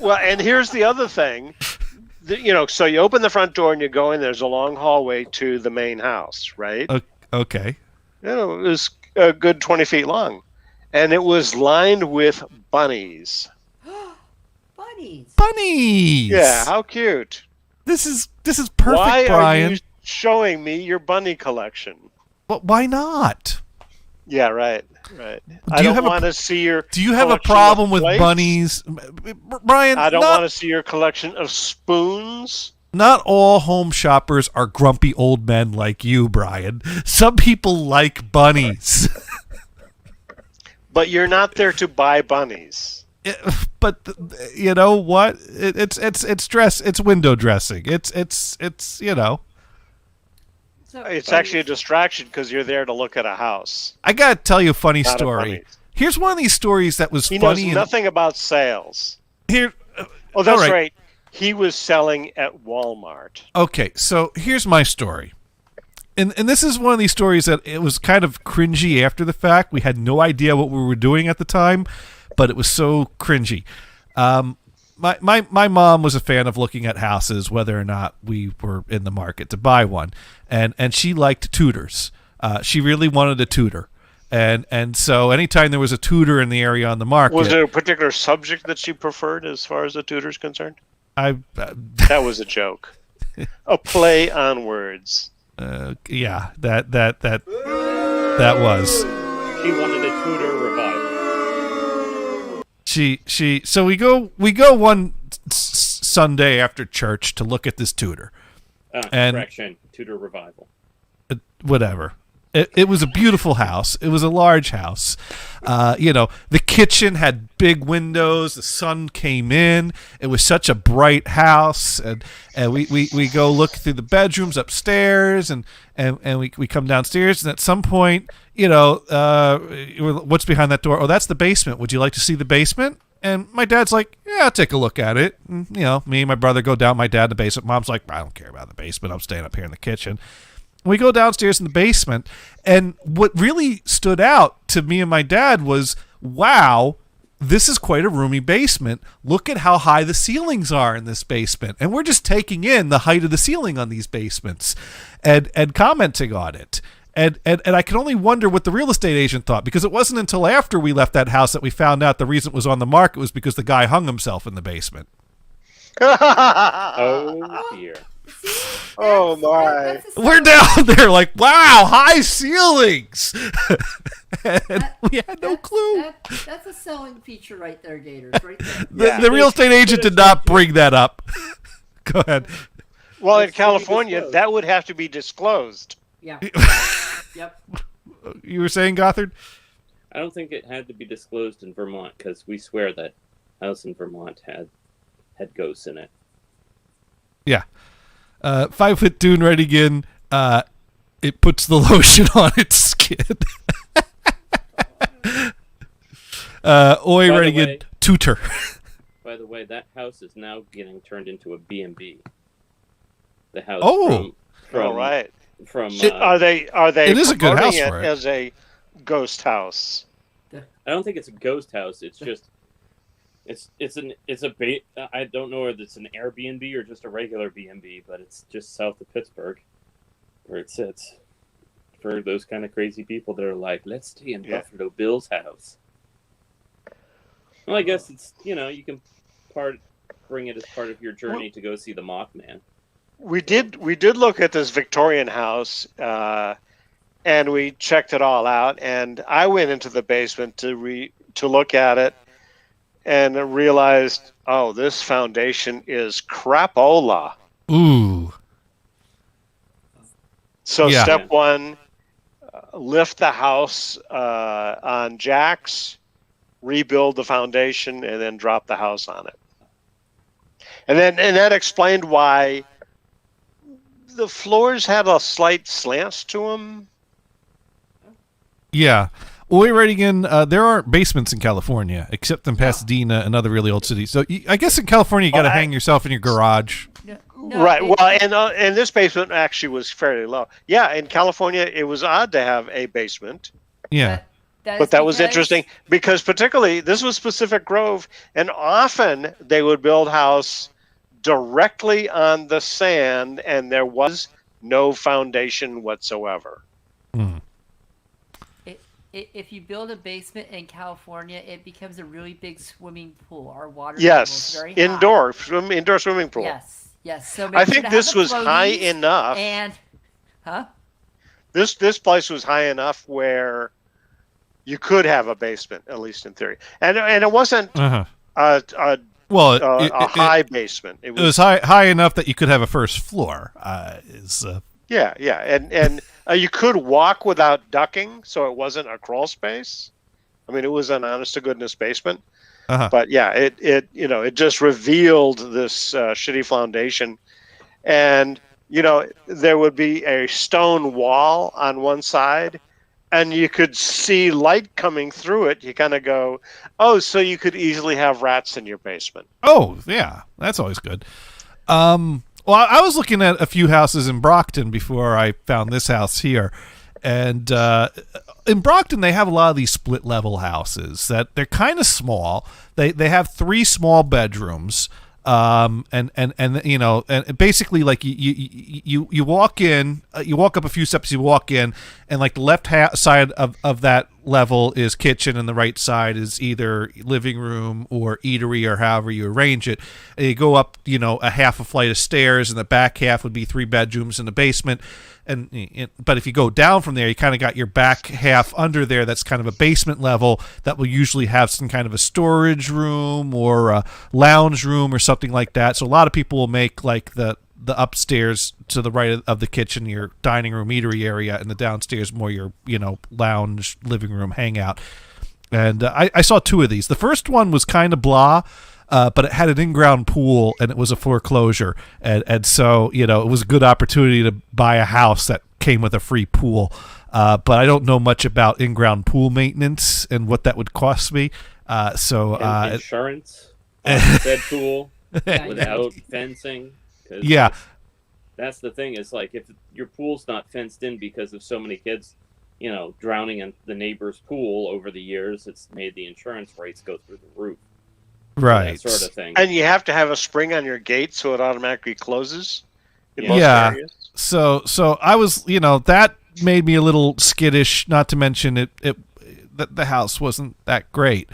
Well, and here's the other thing. You know, so you open the front door and you go in, there's a long hallway to the main house, right? Okay. You know, it was a good 20 feet long. And it was lined with bunnies. Bunnies! Yeah, how cute. This is perfect, Why Brian. are you showing me your bunny collection? But why not? Yeah, right. I don't want to see your. Do you have a problem with bunnies, Brian? I don't want to see your collection of spoons. Not all home shoppers are grumpy old men like you, Brian. Some people like bunnies. But you're not there to buy bunnies. But you know what? It's dress. It's window dressing. It's you know. It's actually a distraction because you're there to look at a house. I gotta tell you a funny story. Here's one of these stories that was funny. He knows nothing about sales. Here. Oh, that's right. He was selling at Walmart. Okay, so here's my story. And this is one of these stories that it was kind of cringy after the fact. We had no idea what we were doing at the time, but it was so cringy. My mom was a fan of looking at houses, whether or not we were in the market to buy one, and she liked Tudors. She really wanted a Tudor, and so anytime there was a Tudor in the area on the market, was there a particular subject that she preferred as far as the Tudor's concerned? That was a joke, a play on words. Yeah, that was. She wanted a Tudor revival. So we go one Sunday after church to look at this Tudor. Correction, Tudor revival. Whatever. It was a beautiful house. It was a large house. You know, the kitchen had big windows. The sun came in. It was such a bright house. And we go look through the bedrooms upstairs, and we come downstairs. And at some point, you know, what's behind that door? Oh, that's the basement. Would you like to see the basement? And my dad's like, yeah, I'll take a look at it. And, you know, me and my brother go down, my dad in the basement. Mom's like, I don't care about the basement. I'm staying up here in the kitchen. We go downstairs in the basement, and what really stood out to me and my dad was, wow, this is quite a roomy basement. Look at how high the ceilings are in this basement. And we're just taking in the height of the ceiling on these basements and commenting on it. And I can only wonder what the real estate agent thought, because it wasn't until after we left that house that we found out the reason it was on the market was because the guy hung himself in the basement. Oh, dear. Oh my! We're down there like, wow, high ceilings. And we had no clue. That's a selling feature right there, Gators. Right there. The real estate agent did not bring that up. Go ahead. Well, in California, that would have to be disclosed. Yeah. Yep. You were saying, Gothard? I don't think it had to be disclosed in Vermont because we swear that house in Vermont had ghosts in it. Yeah. 5 foot Dune Redigan. it puts the lotion on its skin. Oi, ready good tutor. By the way, that house is now getting turned into a B&B. The house from right. From are they it is a good house it for it. as a ghost house? I don't think it's a ghost house. It's just I don't know whether it's an Airbnb or just a regular B&B, but it's just south of Pittsburgh where it sits. For those kind of crazy people that are like, let's stay in Buffalo Bill's house. Well, I guess it's, you can bring it as part of your journey to go see the Mothman. We did look at this Victorian house, and we checked it all out. And I went into the basement to look at it, and realized, oh, this foundation is crapola. Ooh. So step one, lift the house on jacks, rebuild the foundation, and then drop the house on it. And that explained why the floors had a slight slant to them. Yeah. Oi, right again. There aren't basements in California, except in Pasadena and other really old cities. So I guess in California, you got to hang yourself in your garage. Right. Well, and this basement actually was fairly low. Yeah, in California, it was odd to have a basement. Yeah. But that was interesting because particularly this was Pacific Grove, and often they would build house directly on the sand, and there was no foundation whatsoever. Mm. If you build a basement in California, it becomes a really big swimming pool. Our water yes, level is very indoor swimming pool. Yes. So I think this was high enough. And this place was high enough where you could have a basement, at least in theory, and it wasn't a high basement. It was high enough that you could have a first floor. Yeah, and you could walk without ducking, so it wasn't a crawl space. I mean, it was an honest-to-goodness basement. But yeah, it just revealed this shitty foundation, and there would be a stone wall on one side, and you could see light coming through it. You kind of go, oh, so you could easily have rats in your basement. Oh yeah, that's always good. Well, I was looking at a few houses in Brockton before I found this house here. And in Brockton, they have a lot of these split-level houses that they're kind of small. They have 3 small bedrooms, and basically like you walk in, you walk up a few steps, you walk in, and like the left side of that level is kitchen, and the right side is either living room or eatery or however you arrange it. And you go up, a half a flight of stairs, and the back half would be 3 bedrooms in the basement. But if you go down from there, you kind of got your back half under there. That's kind of a basement level that will usually have some kind of a storage room or a lounge room or something like that. So a lot of people will make like the upstairs to the right of the kitchen your dining room eatery area, and the downstairs more your lounge living room hangout. And I saw 2 of these. The first one was kind of blah. But it had an in-ground pool, and it was a foreclosure, and so it was a good opportunity to buy a house that came with a free pool. But I don't know much about in-ground pool maintenance and what that would cost me. Insurance on said pool without fencing. Yeah, that's the thing. Is like if your pool's not fenced in because of so many kids, drowning in the neighbor's pool over the years, it's made the insurance rates go through the roof. Right. That sort of thing. And you have to have a spring on your gate so it automatically closes in most areas. So I was, that made me a little skittish, not to mention the house wasn't that great.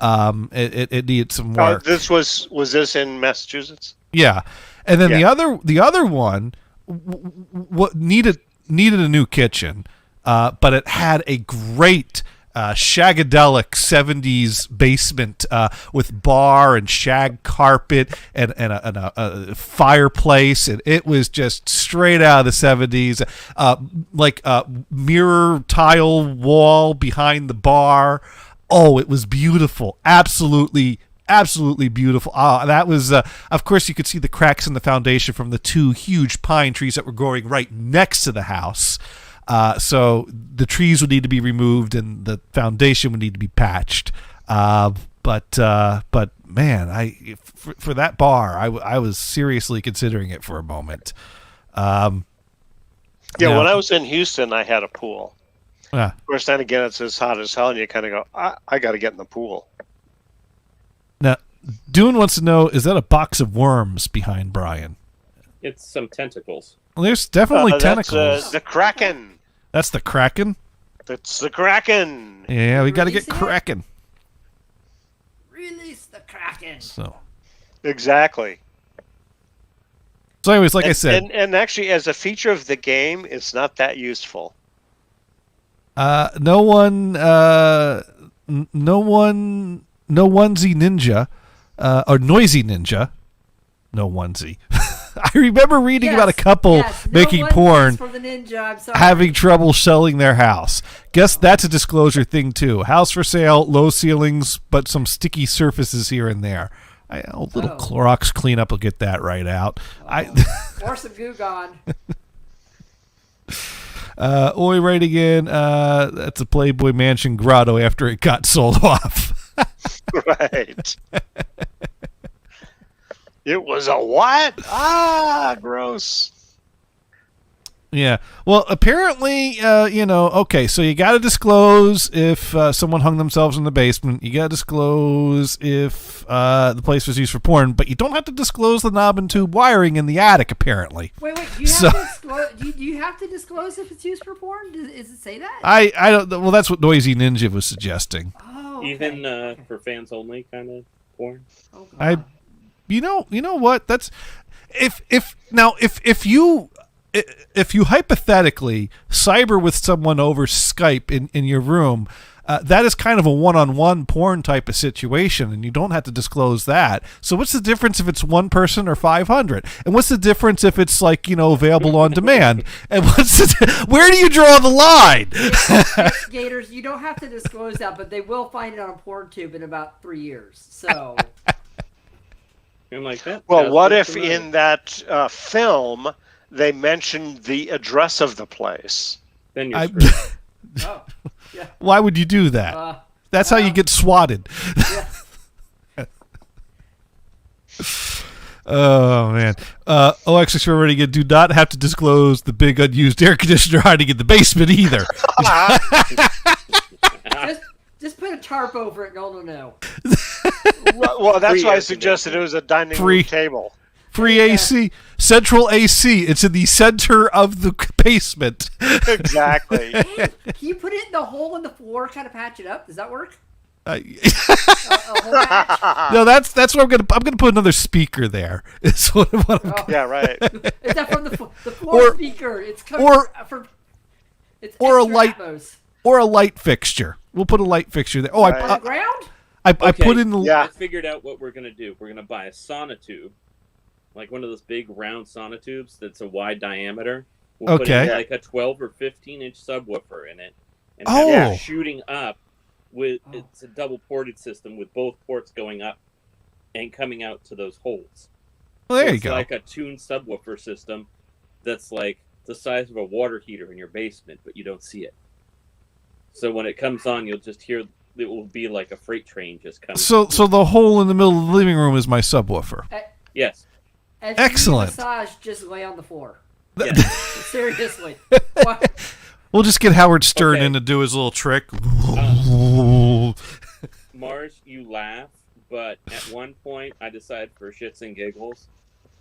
It needed some work. Was this in Massachusetts? Yeah. And then the other one what needed a new kitchen, but it had a great shagadelic 70s basement with bar and shag carpet and a fireplace, and it was just straight out of the 70s, like a mirror tile wall behind the bar. Oh, it was beautiful. Absolutely beautiful. That was, of course, you could see the cracks in the foundation from the 2 huge pine trees that were growing right next to the house. So the trees would need to be removed and the foundation would need to be patched. But man, for that bar, I was seriously considering it for a moment. When I was in Houston, I had a pool. Of course, then again, it's as hot as hell, and you kind of go, I got to get in the pool. Now, Dune wants to know, is that a box of worms behind Brian? It's some tentacles. Well, there's definitely tentacles. That's the Kraken. That's the Kraken? That's the Kraken. Yeah, we got to get Kraken. Release the Kraken. So. Exactly. So anyways, like I said. And actually, as a feature of the game, it's not that useful. No onesie ninja, or noisy ninja. No onesie. I remember reading about a couple making porn for the ninja, I'm sorry. having trouble selling their house. Guess that's a disclosure thing too. House for sale, low ceilings, but some sticky surfaces here and there. A little Clorox cleanup will get that right out. Or some Goo Gone. Oi writing in, that's a Playboy Mansion grotto after it got sold off. Right. It was a what? Gross. Yeah. Well, apparently, okay, so you got to disclose if someone hung themselves in the basement. You got to disclose if the place was used for porn, but you don't have to disclose the knob and tube wiring in the attic, apparently. Wait, do you have to disclose if it's used for porn? Does it say that? I don't. Well, that's what Noisy Ninja was suggesting. Oh, okay. Even for fans only kind of porn. Oh, God. You know what? That's if you hypothetically cyber with someone over Skype in your room, that is kind of a one-on-one porn type of situation, and you don't have to disclose that. So what's the difference if it's one person or 500? And what's the difference if it's available on demand? And where do you draw the line? Gators, you don't have to disclose that, but they will find it on PornTube in about 3 years. So. I'm like that. Well, what if in that film they mentioned the address of the place? Then you're screwed. Oh, yeah. Why would you do that? That's how you get swatted. Yeah. Oh, man. Alexis, you're already do not have to disclose the big unused air conditioner hiding in the basement either. Just put a tarp over it and no one will know. Well, that's why I suggested it was a dining room table. Free AC. Central AC. It's in the center of the basement. Exactly. Can you put it in the hole in the floor, kind of patch it up? Does that work? No, that's what I'm gonna put another speaker there. It's what I'm Yeah, right. Is that from the floor speaker? It's coming from. It's or a light Atmos. or a light fixture. We'll put a light fixture there. Oh, right. On the ground? I put in the. I figured out what we're gonna do. We're gonna buy a sauna tube, like one of those big round sauna tubes that's a wide diameter. We'll put in like a 12 or 15-inch subwoofer in it, and have it shooting up. It's a double ported system with both ports going up and coming out to those holes. Well, there so you it's go. Like a tuned subwoofer system that's like the size of a water heater in your basement, but you don't see it. So when it comes on, you'll just hear it will be like a freight train just coming. So the hole in the middle of the living room is my subwoofer. Yes. As Excellent. You massage, just lay on the floor. Yes. Seriously. We'll just get Howard Stern in to do his little trick. Mars, you laugh, but at one point I decided for shits and giggles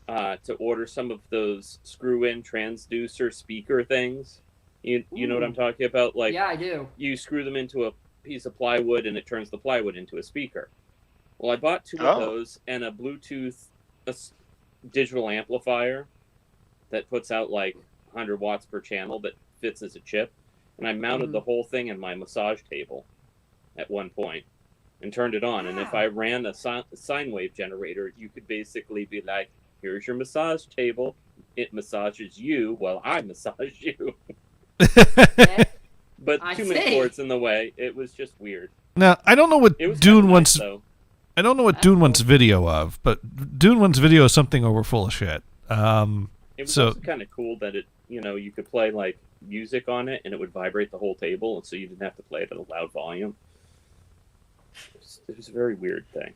to order some of those screw-in transducer speaker things. You know what I'm talking about? Like, yeah, I do. You screw them into a piece of plywood and it turns the plywood into a speaker. Well, I bought 2 of those and a Bluetooth digital amplifier that puts out like 100 watts per channel that fits as a chip. And I mounted the whole thing in my massage table at one point and turned it on. And if I ran a sine wave generator, you could basically be like, here's your massage table. It massages you while I massage you. But too many cords in the way. It was just weird. Now, I don't know what Dune wants. Though. I don't know what Dune wants video of, but Dune wants video of something over full of shit. It was also kind of cool that you could play like music on it, and it would vibrate the whole table, and so you didn't have to play it at a loud volume. It was a very weird thing.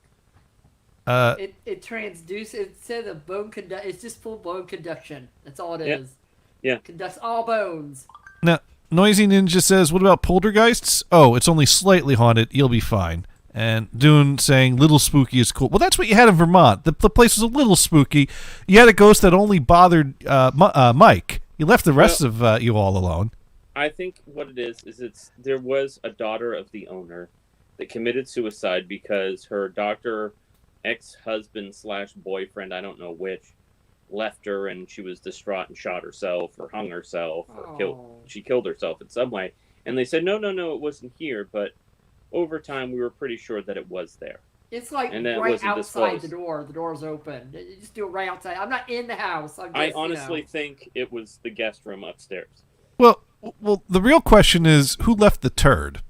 It transduces. It said the bone conduct. It's just full bone conduction. That's all it is. Yeah. Conducts all bones. Now, Noisy Ninja says, "What about poltergeists? Oh, it's only slightly haunted. You'll be fine." And Dune saying, "Little spooky is cool." Well, that's what you had in Vermont. The place was a little spooky. You had a ghost that only bothered Mike. You left the rest of you all alone. I think what it is there was a daughter of the owner that committed suicide because her doctor, ex-husband / boyfriend, I don't know which, left her, and she was distraught and shot herself or hung herself or she killed herself in some way. And they said, no, it wasn't here. But over time, we were pretty sure that it was there. It's like right outside the door. The door's open. You just do it right outside. I'm not in the house. I honestly think it was the guest room upstairs. Well, the real question is, who left the turd?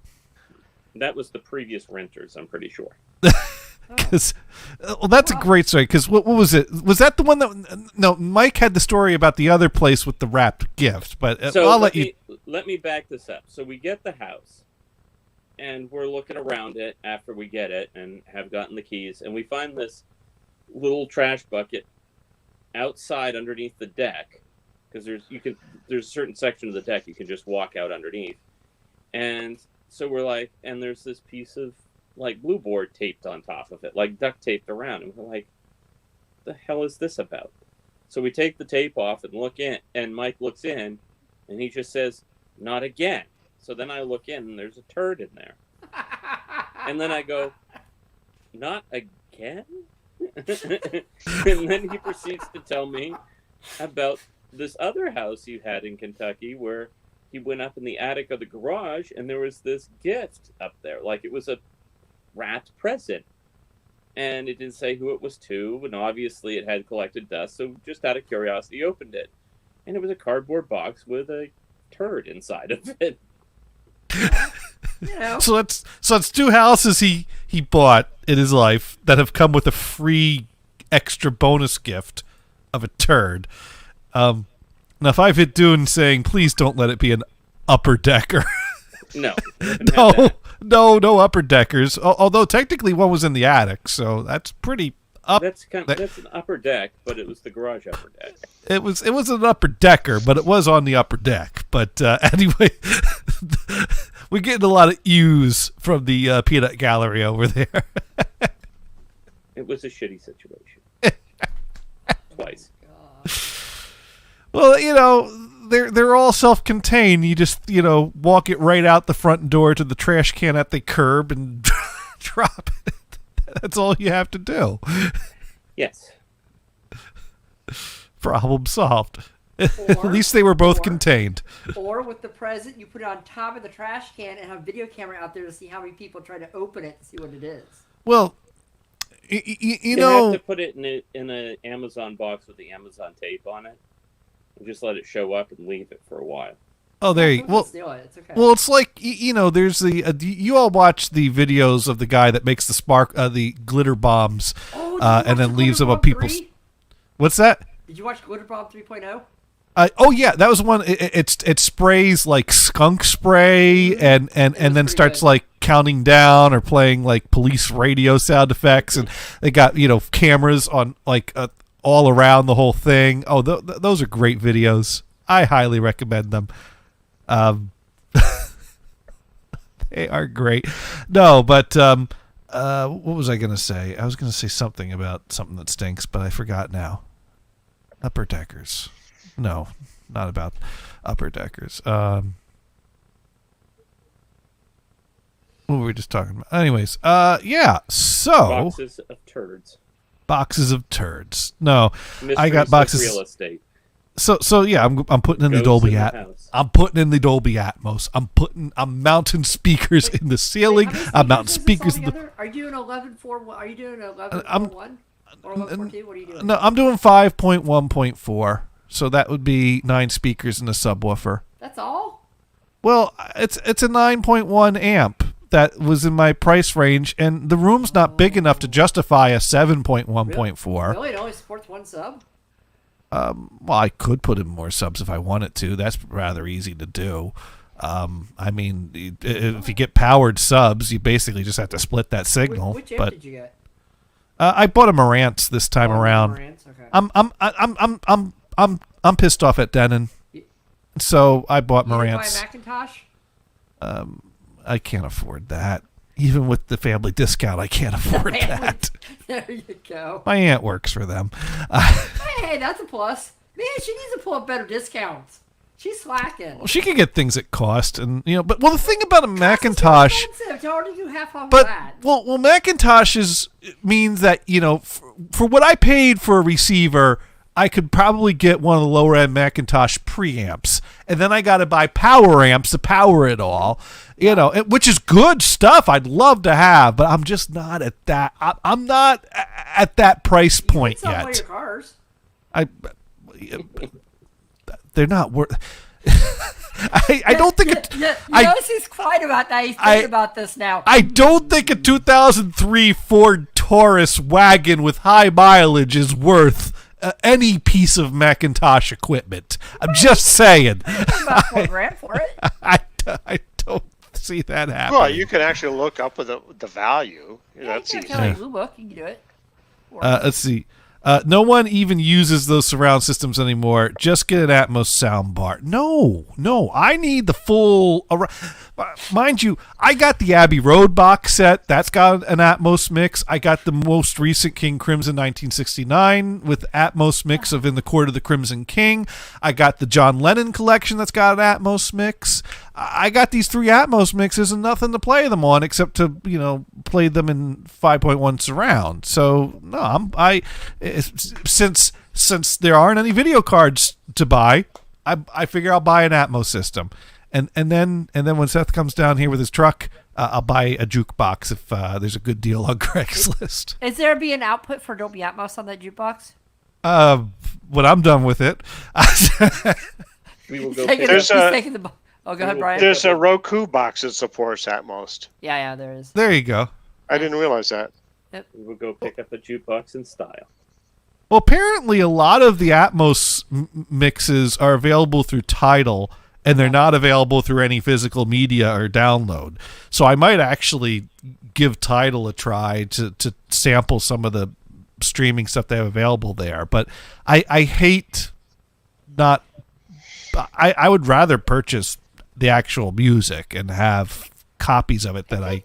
That was the previous renters, I'm pretty sure. Because, that's a great story. Because what was it? Was that the one that? No, Mike had the story about the other place with the wrapped gift. But so I'll let me back this up. So we get the house, and we're looking around it after we get it and have gotten the keys, and we find this little trash bucket outside underneath the deck, because there's a certain section of the deck you can just walk out underneath, and so we're like, and there's this piece of like blue board taped on top of it, like duct taped around, and we're like, the hell is this about? So we take the tape off and look in, and Mike looks in, and he just says, "Not again." So then I look in, and there's a turd in there. And then I go, "Not again?" And then he proceeds to tell me about this other house you had in Kentucky where he went up in the attic of the garage, and there was this gift up there. Like it was a wrapped present. And it didn't say who it was to, and obviously it had collected dust, so just out of curiosity opened it. And it was a cardboard box with a turd inside of it. You know. So it's two houses he bought in his life that have come with a free extra bonus gift of a turd. Now, if I've hit Dune saying, "Please don't let it be an upper decker." No. No upper deckers. Although technically one was in the attic, so that's pretty up. That's an upper deck, but it was the garage upper deck. It was an upper decker, but it was on the upper deck. But anyway, we're getting a lot of ewes from the peanut gallery over there. It was a shitty situation. Twice. Well, they're all self-contained. You just, walk it right out the front door to the trash can at the curb and drop it. That's all you have to do. Yes. Problem solved. At least they were both contained. Or with the present, you put it on top of the trash can and have a video camera out there to see how many people try to open it and see what it is. Well, you know, have to put it in an Amazon box with the Amazon tape on it, and just let it show up and leave it for a while. Oh, there you go. It's okay. Well, it's like, there's you all watch the videos of the guy that makes the glitter bombs, and then leaves them on people's. What's that? Did you watch Glitter Bomb 3.0? Oh yeah, that was one. It sprays like skunk spray, and then starts good. like counting down or playing like police radio sound effects, and they got cameras on like all around the whole thing. Oh, those are great videos. I highly recommend them. They are great. No, but what was I gonna say? I was gonna say something about something that stinks, but I forgot now. Upper deckers. No, not about upper deckers. What were we just talking about? Anyways, yeah. So boxes of turds. No, Mysteries I got boxes. Of real estate. So yeah, I'm putting in the Dolby Atmos. I'm putting in the Dolby Atmos. I'm mounting speakers in the ceiling. I'm mounting speakers in the. Are you doing 11.4? Are you doing 11.1 or 11.4? What are you doing? No, I'm doing 5.1.4. So that would be 9 speakers and a subwoofer. That's all? Well, it's a 9.1 amp that was in my price range, and the room's not big enough to justify a 7.1.4. Really? It only supports one sub? Well, I could put in more subs if I wanted to. That's rather easy to do. I mean, if you get powered subs, you basically just have to split that signal. Which amp did you get? I bought a Marantz this time around. Marantz? Okay. I'm pissed off at Denon, so I bought You didn't buy a Marantz. Macintosh? I can't afford that. Even with the family discount, I can't afford that. There you go. My aunt works for them. Hey, that's a plus. Man, she needs to pull up better discounts. She's slacking. Well, she can get things at cost, and but the thing about a Macintosh. Expensive. Tell her to do half off But that. well, Macintosh means that for what I paid for a receiver, I could probably get one of the lower end Macintosh preamps, and then I got to buy power amps to power it all. Which is good stuff. I'd love to have, but I'm just not at that. I'm not at that price point You can sell one of yet. your cars. They're not worth. I don't think it. You notice he's quiet about that. He's thinking about this now. I don't think a 2003 Ford Taurus wagon with high mileage is worth any piece of Macintosh equipment. I'm just saying. About $4,000 for it. I don't see that happening. Well, you can actually look up with the value. That's you easy. can like Blue Book. You can do it. Let's see. No one even uses those surround systems anymore. Just get an Atmos soundbar. No. I need the full. Mind you, I got the Abbey Road box set. That's got an Atmos mix. I got the most recent King Crimson 1969 with Atmos mix of In the Court of the Crimson King. I got the John Lennon collection that's got an Atmos mix. I got these 3 Atmos mixes and nothing to play them on except to play them in 5.1 surround. So no, since there aren't any video cards to buy, I figure I'll buy an Atmos system, and then when Seth comes down here with his truck, I'll buy a jukebox if there's a good deal on Craigslist. Is there be an output for Dolby Atmos on that jukebox? When I'm done with it, We will go. Go ahead, Brian. There's a Roku box that supports Atmos. Yeah, there is. there you go. I didn't realize that. We will go pick up a jukebox in style. Well, apparently a lot of the Atmos mixes are available through Tidal, and they're not available through any physical media or download. So I might actually give Tidal a try to sample some of the streaming stuff they have available there. But I hate not... I would rather purchase the actual music and have copies of it that I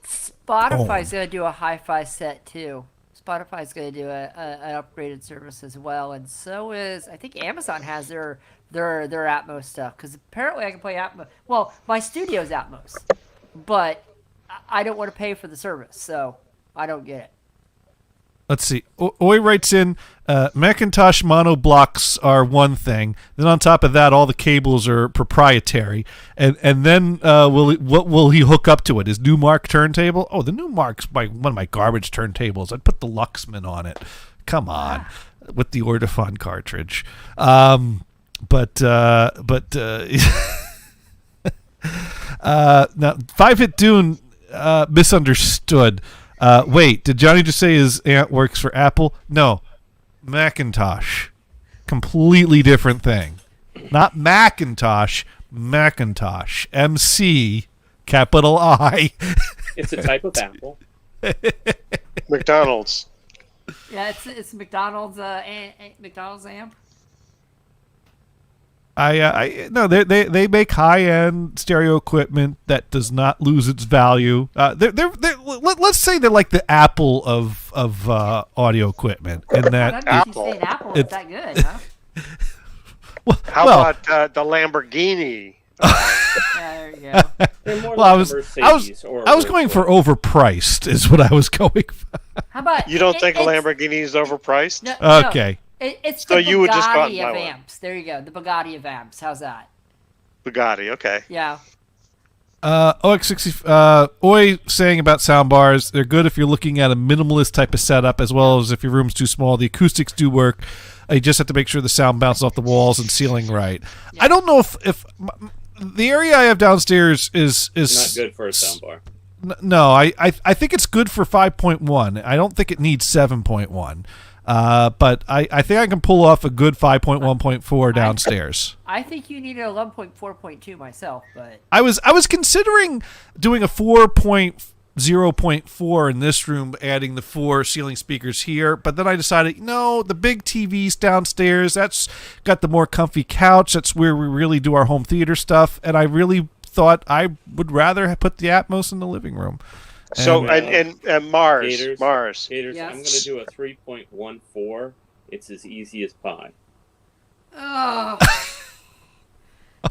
Spotify's going to do a hi-fi set too. Spotify's going to do an upgraded service as well, and so is I think Amazon has their Atmos stuff, because apparently I can play Atmos. Well, my studio's Atmos, but I don't want to pay for the service, so I don't get it. Let's see. Oi writes in, Macintosh mono blocks are one thing. Then on top of that, all the cables are proprietary. And then what will he hook up to it? His Newmark turntable? Oh, the Newmark's one of my garbage turntables. I'd put the Luxman on it. Come on, with the Ortofon cartridge. Now 5-Hit Dune misunderstood. Wait, did Johnny just say his aunt works for Apple? No, Macintosh. Completely different thing. Not Macintosh, Macintosh. MC, capital I. It's a type of apple. McDonald's. Yeah, it's McDonald's McDonald's amp. No, they make high end stereo equipment that does not lose its value. Let's say they're like the Apple of audio equipment, and that Apple. Saying Apple is that good, huh? How about the Lamborghini? There you go. They're more Well, like I was going for overpriced, is what I was going for. How about You don't think a Lamborghini is overpriced? No, Okay. It's So the you would just go out and Bugatti buy of one. amps. There you go. The Bugatti of amps. How's that? Bugatti, okay. Yeah. OX60, Oi saying about soundbars, they're good if you're looking at a minimalist type of setup, as well as if your room's too small. The acoustics do work. You just have to make sure the sound bounces off the walls and ceiling right. Yeah. I don't know if the area I have downstairs is not good for a soundbar. No, I think it's good for 5.1. I don't think it needs 7.1. But I think I can pull off a good 5.1.4 downstairs. I think you need an 11.4.2 myself, but I was considering doing a 4.0.4 in this room, adding the 4 ceiling speakers here, but then I decided, no, the big TV's downstairs, that's got the more comfy couch, that's where we really do our home theater stuff, and I really thought I would rather put the Atmos in the living room. So and Mars, Gators, Mars. Gators, Yes. I'm going to do a 3.14. It's as easy as pie.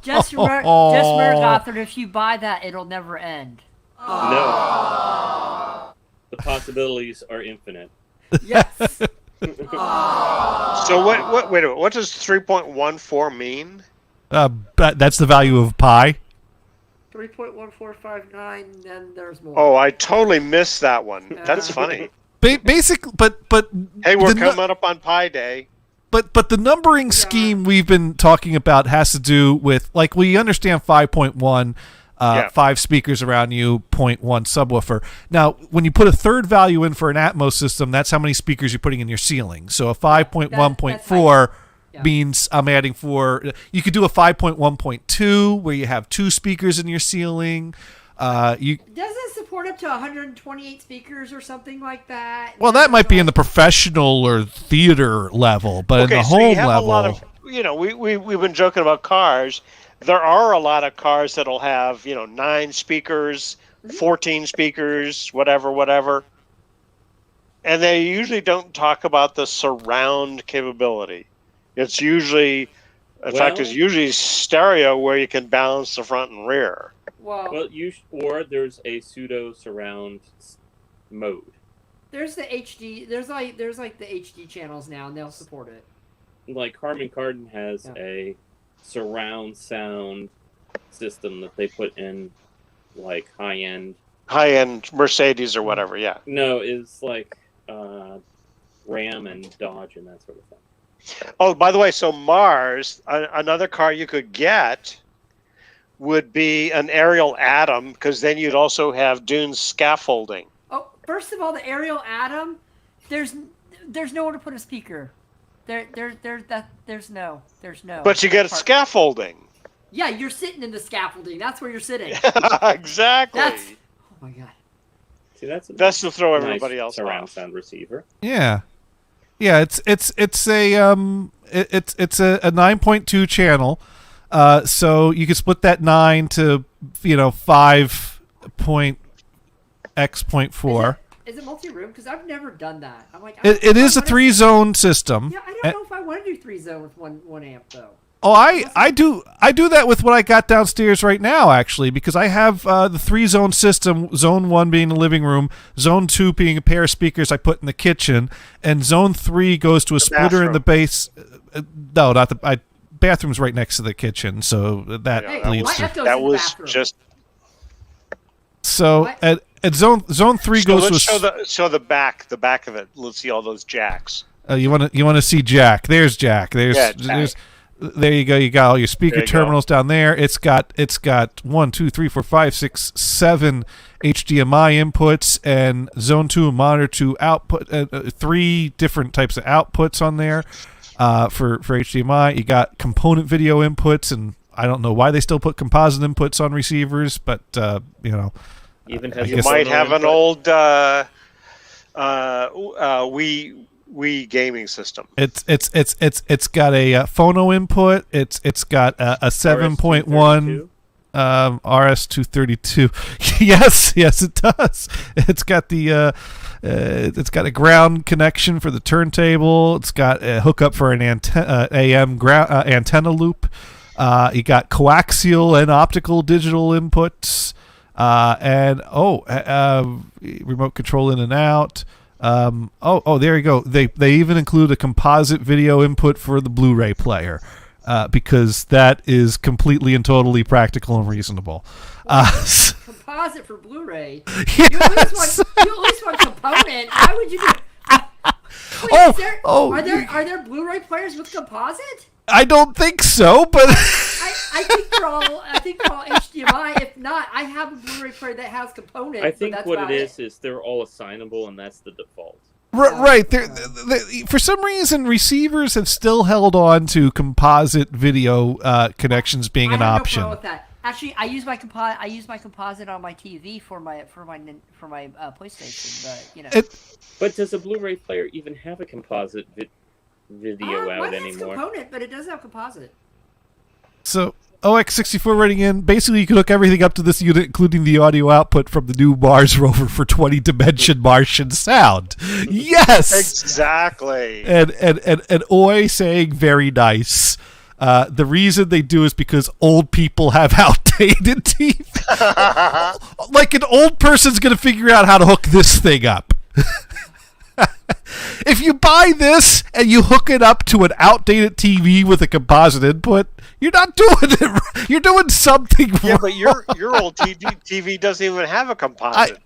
just remember, Gothard, if you buy that, it'll never end. No. The possibilities are infinite. Yes. So wait a minute. What does 3.14 mean? That's the value of pi. 3.1459, then there's more. Oh, I totally missed that one. That's funny. Basic, but Hey, we're coming up on Pi Day. But the numbering scheme we've been talking about has to do with, like, we understand 5.1, 5 speakers around you, 0.1 subwoofer. Now, when you put a third value in for an Atmos system, that's how many speakers you're putting in your ceiling. So a 5.1.4 means I'm adding 4. You could do a 5.1.2 where you have 2 speakers in your ceiling. Does it support up to 128 speakers or something like that? Well, that might be in the professional or theater level, but in the home level, a lot of, we've been joking about cars. There are a lot of cars that'll have 9 speakers, 14 speakers, whatever, and they usually don't talk about the surround capability. It's usually, in fact, it's usually stereo where you can balance the front and rear. Well, or there's a pseudo surround mode. There's the HD. There's like the HD channels now, and they'll support it. Like Harman Kardon has a surround sound system that they put in, like high-end Mercedes or whatever. Yeah. No, it's like Ram and Dodge and that sort of thing. Oh, by the way, so Mars, another car you could get would be an Ariel Atom, because then you'd also have Dune scaffolding. Oh, first of all, the Ariel Atom, there's nowhere to put a speaker. There's no. But you get a scaffolding. Yeah, you're sitting in the scaffolding. That's where you're sitting. Exactly. Oh my god. See, that's to throw everybody else surround off. sound receiver. Yeah, it's a 9.2 channel, so you could split that 9 to 5.x.4. Is it multi-room? Because I've never done that. I'm like, It is a 3-zone system. Yeah, I don't know if I want to do 3-zone with one amp though. Oh, I do that with what I got downstairs right now, actually, because I have the 3-zone system, zone 1 being the living room, zone 2 being a pair of speakers I put in the kitchen, and zone 3 goes to a splitter in the base. No, not the bathroom's right next to the kitchen, so that leads to... That was just... So at zone 3 goes let's to... show the back of it. Let's see all those jacks. You want to see Jack. There's Jack. There's there you go. You got all your speaker terminals down there. It's got 1, 2, 3, 4, 5, 6, 7 HDMI inputs and zone 2 monitor 2 output. 3 different types of outputs on there for HDMI. You got component video inputs, and I don't know why they still put composite inputs on receivers, but Even has you might have an old Wii gaming system. It's got a phono input. It's got a 7.1 RS-232. yes, it does. It's got it's got a ground connection for the turntable. It's got a hookup for an AM antenna loop. You got coaxial and optical digital inputs. And remote control in and out. There you go. They even include a composite video input for the Blu-ray player, because that is completely and totally practical and reasonable. Composite for Blu-ray. Yes. You at least want component. Why would you do? Are there Blu-ray players with composite? I don't think so, but I think they're all HDMI. If not, I have a Blu-ray player that has components. I think what it is they're all assignable, and that's the default. Right. For some reason, receivers have still held on to composite video connections being an option. No problem with that. Actually, I use my composite on my TV for my PlayStation, but you know. But does a Blu-ray player even have a composite video out anymore? Component, but it does have composite. So OX64 writing in, basically you can hook everything up to this unit, including the audio output from the new Mars rover for 20-dimension Martian sound. Yes! Exactly. And Oi saying very nice. The reason they do is because old people have outdated teeth. Like an old person's going to figure out how to hook this thing up. If you buy this and you hook it up to an outdated TV with a composite input, you're not doing it. You're doing something wrong. Yeah, but your old TV doesn't even have a composite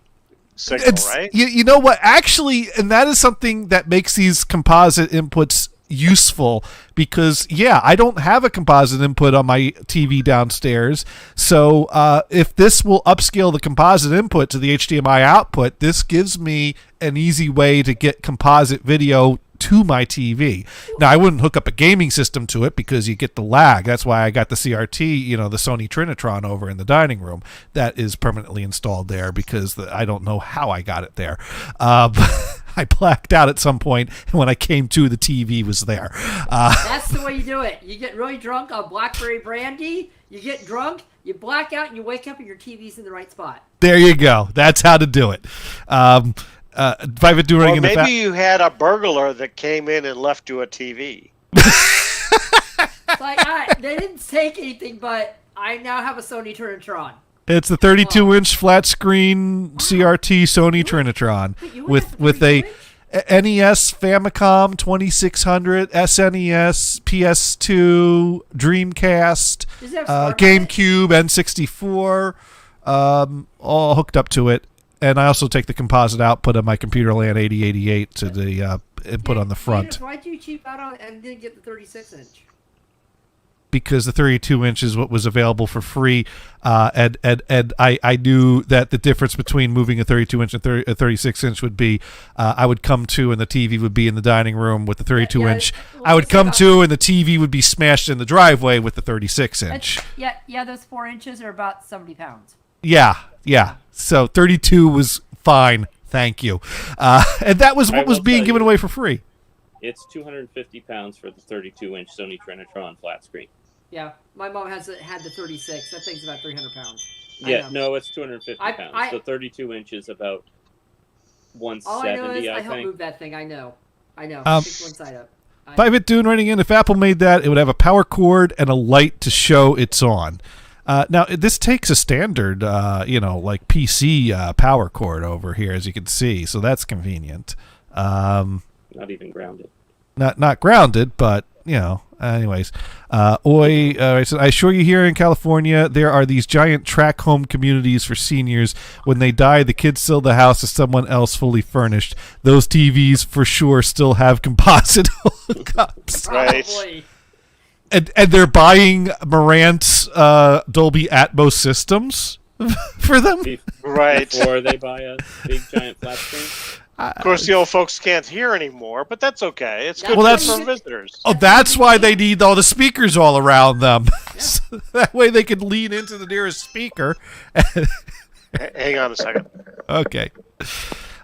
signal, right? You know what? Actually, and that is something that makes these composite inputs useful because, yeah, I don't have a composite input on my TV downstairs. So if this will upscale the composite input to the HDMI output, this gives me an easy way to get composite video to my TV. Now, I wouldn't hook up a gaming system to it because you get the lag. That's why I got the CRT, the Sony Trinitron over in the dining room. That is permanently installed there because I don't know how I got it there. I blacked out at some point, and when I came to, the TV was there. That's the way you do it. You get really drunk on Blackberry Brandy, you get drunk, you black out, and you wake up and your TV's in the right spot. There you go. That's how to do it. Maybe you had a burglar that came in and left you a TV. It's like, they didn't take anything, but I now have a Sony Trinitron. It's the 32-inch flat screen CRT Sony Trinitron with a NES Famicom 2600, SNES, PS2, Dreamcast, GameCube, N64, all hooked up to it. And I also take the composite output of my Computerland 8088 to the input on the front. Why'd you cheap out on and didn't get the 36-inch? Because the 32-inch is what was available for free, and I knew that the difference between moving a 32-inch and a 36-inch would be I would come to and the TV would be in the dining room with the 32-inch. I would come to and the TV would be smashed in the driveway with the 36-inch. Yeah, those 4 inches are about 70 pounds. Yeah. So 32 was fine, thank you. And that was what was being given away for free. It's 250 pounds for the 32-inch Sony Trinitron flat screen. Yeah, my mom had the 36. That thing's about 300 pounds. Yeah, no, it's 250 pounds. The 32-inch is about 170, all I know is I think. helped move that thing. I know. Pick one side up. 5-Bit Dune writing in, if Apple made that, it would have a power cord and a light to show it's on. Now, this takes a standard, like PC power cord over here, as you can see, so that's convenient. Not even grounded. Not grounded, but, anyways. I assure you here in California, there are these giant track home communities for seniors. When they die, the kids sell the house to someone else fully furnished. Those TVs, for sure, still have composite hookups. Right. And they're buying Marantz Dolby Atmos systems for them? Right. Before they buy a big giant flat screen? Of course, the old folks can't hear anymore, but that's okay. It's good for visitors. Oh, that's why they need all the speakers all around them. So that way they can lean into the nearest speaker. Hang on a second. Okay.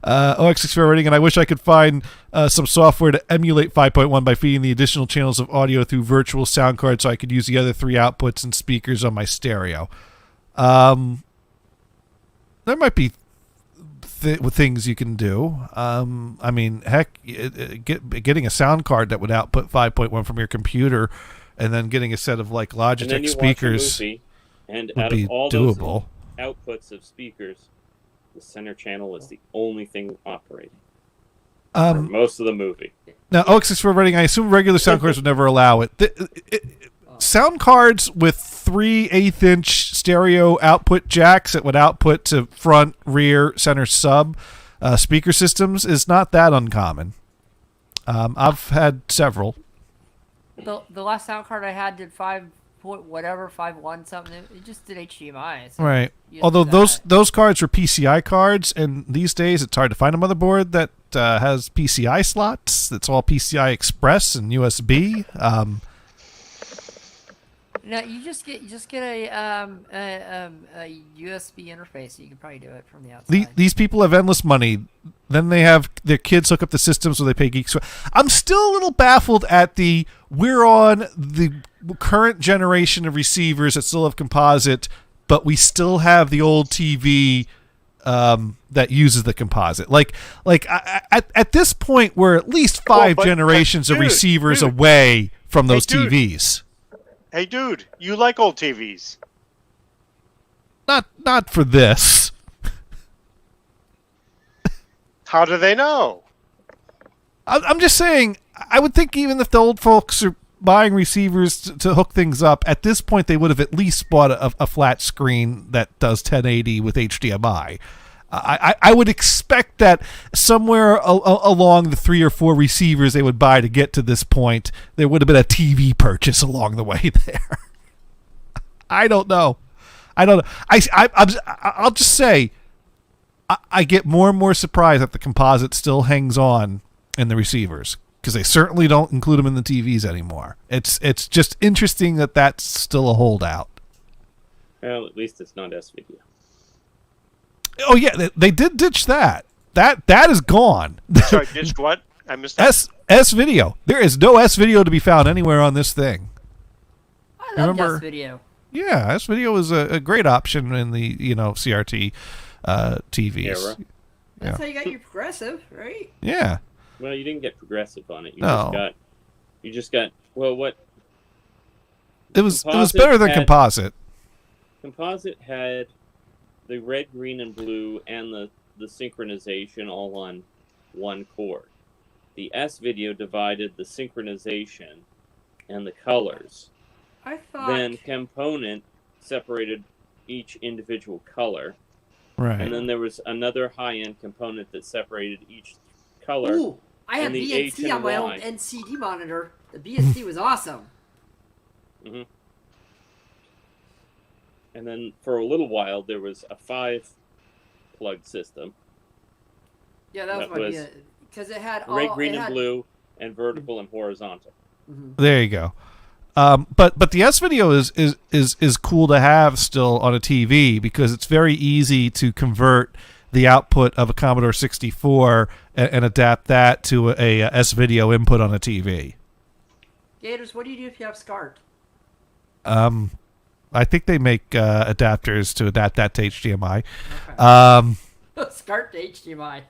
OX64 rating, and I wish I could find some software to emulate 5.1 by feeding the additional channels of audio through virtual sound cards so I could use the other 3 outputs and speakers on my stereo. There might be things you can do. I mean, heck, getting a sound card that would output 5.1 from your computer and then getting a set of like Logitech speakers and would out be of all doable. Those outputs of speakers, the center channel is the only thing operating for most of the movie. Now, OX64 rating, I assume regular sound cards would never allow it. Sound cards with 3 1/8-inch stereo output jacks that would output to front, rear, center sub speaker systems is not that uncommon. I've had several. The last sound card I had did 5.1 something. It just did HDMI. So right. Although those cards were PCI cards, and these days it's hard to find a motherboard that has PCI slots. That's all PCI Express and USB. No, you just get a USB interface. You can probably do it from the outside. These people have endless money. Then they have their kids hook up the systems, so they pay geeks. I'm still a little baffled at we're on the current generation of receivers that still have composite, but we still have the old TV that uses the composite. At this point, we're at least five generations of receivers away from those TVs. Hey, dude, you like old TVs? Not for this. How do they know? I'm just saying, I would think even if the old folks are buying receivers to hook things up, at this point they would have at least bought a flat screen that does 1080 with HDMI. I would expect that somewhere along the 3 or 4 receivers they would buy to get to this point, there would have been a TV purchase along the way there. I don't know. I'll just say, I get more and more surprised that the composite still hangs on in the receivers, because they certainly don't include them in the TVs anymore. It's just interesting that that's still a holdout. Well, at least it's not S-Video. Oh yeah, they did ditch that. That is gone. Sorry, ditched what? I missed that. S-Video. There is no S-Video to be found anywhere on this thing. I love S-Video. Yeah, S-Video is a great option in the CRT TVs. Era. That's how you got your progressive, right? Yeah. Well, you didn't get progressive on it. You just got. Well, what? It was better than composite. Composite had the red, green, and blue, and the synchronization all on one cord. The S-Video divided the synchronization and the colors. I thought. Then Component separated each individual color. Right. And then there was another high-end component that separated each color. Ooh, I have BNC on my own NCD monitor. The BNC was awesome. Mm-hmm. And then for a little while, there was a 5-plug system. Yeah, that was because it had red, green, and blue, and vertical and horizontal. Mm-hmm. There you go. But the S-Video is cool to have still on a TV, because it's very easy to convert the output of a Commodore 64 and adapt that to a S-Video input on a TV. Gators, what do you do if you have SCART? I think they make adapters to adapt that to HDMI. Okay. SCART to HDMI.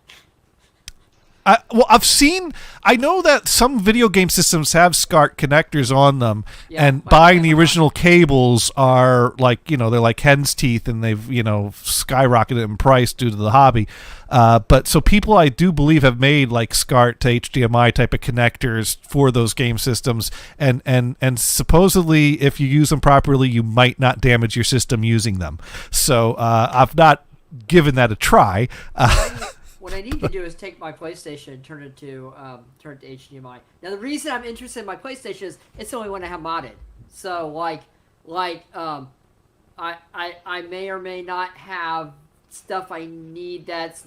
I know that some video game systems have SCART connectors on them, and buying the original cables are they're like hen's teeth, and they've, skyrocketed in price due to the hobby. But so people, I do believe, have made SCART to HDMI type of connectors for those game systems, and supposedly if you use them properly, you might not damage your system using them. So I've not given that a try. What I need to do is take my PlayStation and turn it to HDMI. Now the reason I'm interested in my PlayStation is it's the only one I have modded. So I may or may not have stuff I need that's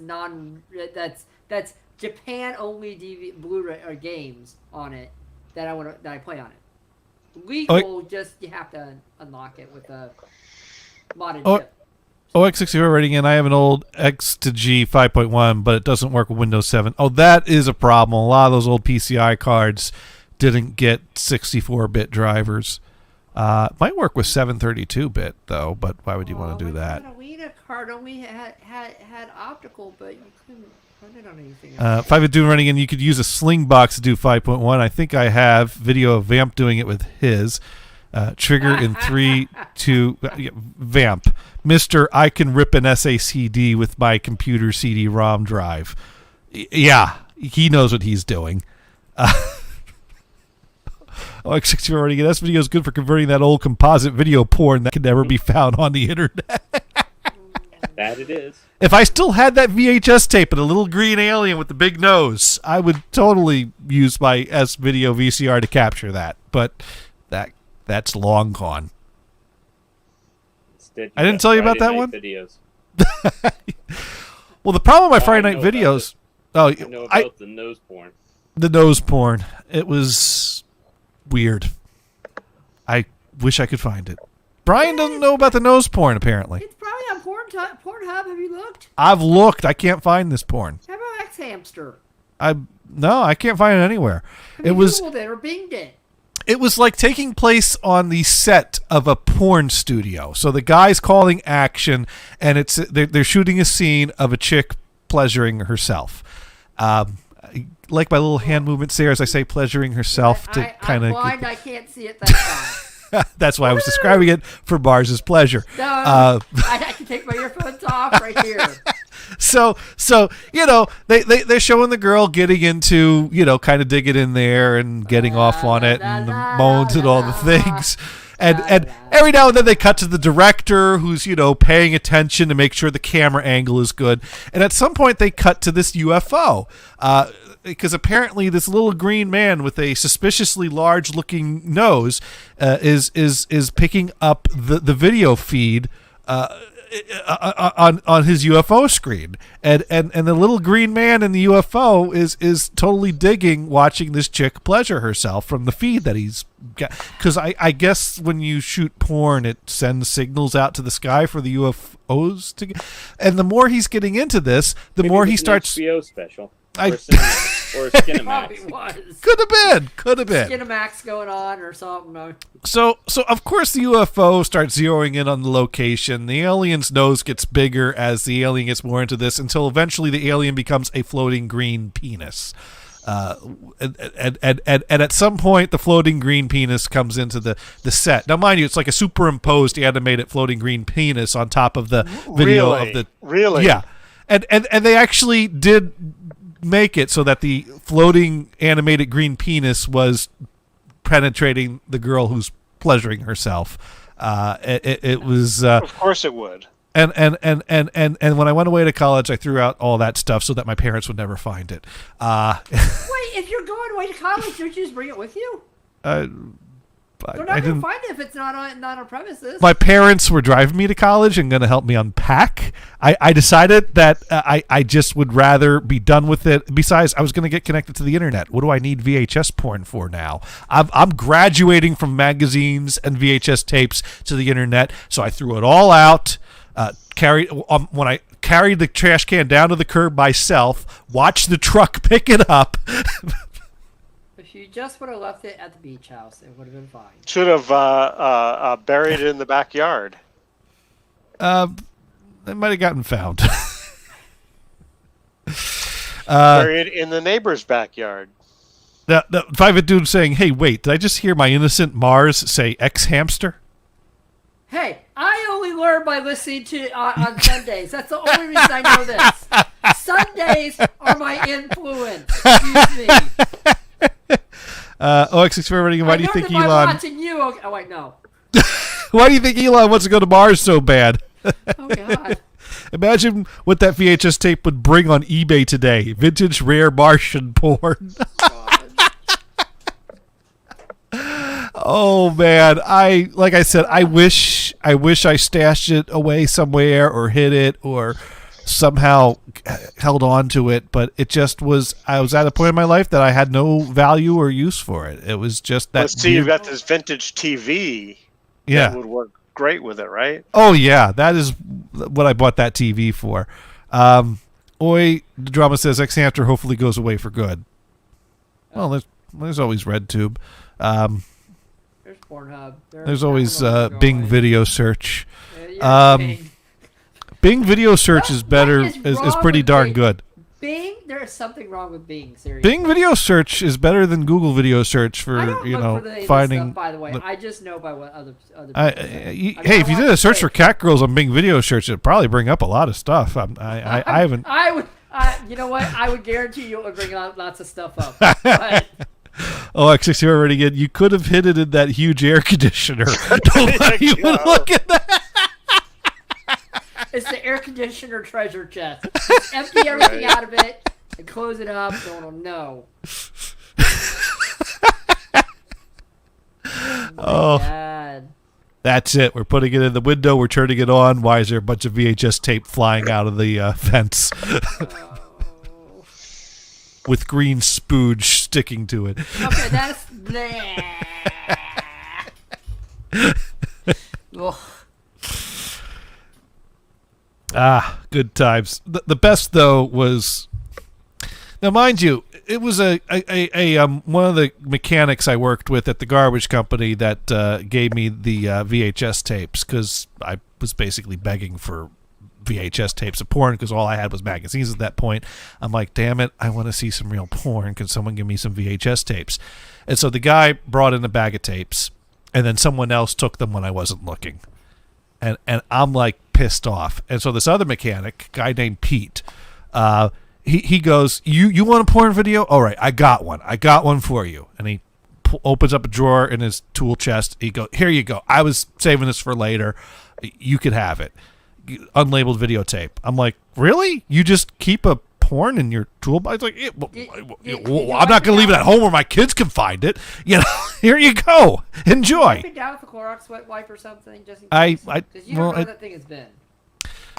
Japan only Blu-ray or games on it that I play on it. Legal, just you have to unlock it with a modded chip. OX64 rating in. I have an old X to G 5.1, but it doesn't work with Windows 7. Oh, that is a problem. A lot of those old PCI cards didn't get 64-bit drivers. Might work with 732-bit though, but why would you want to do that? The Catalina card only had optical, but you couldn't run it on anything else. 5.2 running in. You could use a Slingbox to do 5.1. I think I have video of Vamp doing it with his. Trigger in 3, 2, Vamp. Mr. I can rip an SACD with my computer CD-ROM drive. Yeah, he knows what he's doing. OX64 already get S video is good for converting that old composite video porn that can never be found on the internet. That it is. If I still had that VHS tape and a little green alien with the big nose, I would totally use my S video VCR to capture that. But that's long gone. I didn't tell you about that one? Videos. Well, the problem with my Friday night videos, Oh, I know about the nose porn. The nose porn. It was weird. I wish I could find it. Brian doesn't know about the nose porn, apparently. It's probably on Pornhub. Have you looked? I've looked. I can't find this porn. How about X Hamster? No, I can't find it anywhere. Have you Googled it or Binged it? It was like taking place on the set of a porn studio. So the guy's calling action, and they're shooting a scene of a chick pleasuring herself. Like my little hand movements there as I say pleasuring herself to kind of. I'm blind. I can't see it that time. That's why I was describing it for Mars' pleasure. No, I can take my earphones off right here. So they're showing the girl getting into, kind of digging in there and getting off on it and the moans and all the things. And every now and then they cut to the director who's, paying attention to make sure the camera angle is good. And at some point they cut to this UFO. Because apparently this little green man with a suspiciously large-looking nose is picking up the video feed on his UFO screen, and the little green man in the UFO is totally digging watching this chick pleasure herself from the feed that he's got. Because I guess when you shoot porn, it sends signals out to the sky for the UFOs to get. And the more he's getting into this, the more he starts. HBO special. Or Skinamax. Could have been. Skinamax going on or something. So of course the UFO starts zeroing in on the location. The alien's nose gets bigger as the alien gets more into this, until eventually the alien becomes a floating green penis. And at some point the floating green penis comes into the set. Now mind you, it's like a superimposed animated floating green penis on top of the video of the. Really? Yeah. And they actually did make it so that the floating animated green penis was penetrating the girl who's pleasuring herself. It was of course it would. And when I went away to college, I threw out all that stuff so that my parents would never find it. Wait, if you're going away to college, don't you just bring it with you? They're not going to find it if it's not on premises. My parents were driving me to college and going to help me unpack. I decided that I just would rather be done with it. Besides, I was going to get connected to the internet. What do I need VHS porn for now? I'm graduating from magazines and VHS tapes to the internet, so I threw it all out. When I carried the trash can down to the curb myself, watched the truck pick it up. If you just would have left it at the beach house, it would have been fine. Should have buried it in the backyard. It might have gotten found. Buried in the neighbor's backyard. The private dude saying, "Hey, wait! Did I just hear my innocent Mars say X Hamster?" Hey, I only learn by listening to on Sundays. That's the only reason I know this. Sundays are my influence. Excuse me. OX Experimenting, why do you think Elon... I'm watching you. Oh, wait, no. Why do you think Elon wants to go to Mars so bad? Oh, God. Imagine what that VHS tape would bring on eBay today. Vintage rare Martian porn. Oh, man. Like I said, I wish I stashed it away somewhere or hid it or somehow held on to it, but it just was. I was at a point in my life that I had no value or use for it. It was just that. Let's see, you've got this vintage TV. Yeah, that would work great with it, right? Oh yeah, that is what I bought that TV for. Oi, the drama says X Hamster hopefully goes away for good. Well, there's always RedTube. There's Pornhub. There's always Bing Video Search. Bing. Bing Video Search is better. Is pretty darn good. Bing, there is something wrong with Bing. Seriously. Bing Video Search is better than Google Video Search for finding. Stuff, by the way, I just know by what other. Hey, if you did a search for cat girls on Bing Video Search, it'd probably bring up a lot of stuff. I haven't. I would. You know what? I would guarantee you it would bring lots of stuff up. But, oh, X6 already again. You could have hid it in that huge air conditioner. Don't you look at that. It's the air conditioner treasure chest. Just empty everything out of it and close it up. No one will know. Oh, God. That's it. We're putting it in the window. We're turning it on. Why is there a bunch of VHS tape flying out of the vents? with green spooge sticking to it. Okay, that's. Ugh. Good times. The best though was, now mind you, it was a one of the mechanics I worked with at the garbage company that gave me the VHS tapes, because I was basically begging for VHS tapes of porn because all I had was magazines at that point. I'm like, damn it, I want to see some real porn. Can someone give me some VHS tapes? And so the guy brought in a bag of tapes, and then someone else took them when I wasn't looking. And I'm like pissed off. And so this other mechanic, guy named Pete, he goes, you want a porn video? All right, I got one for you. And he opens up a drawer in his tool chest. He goes, here you go. I was saving this for later. You could have it. Unlabeled videotape. I'm like, really? You just keep a porn in your toolbox? Like, I'm not going to leave it at home where my kids can find it. You know, here you go. Enjoy. Wipe it down with a Clorox wet wipe or something, just in case. Because you don't know what that thing has been.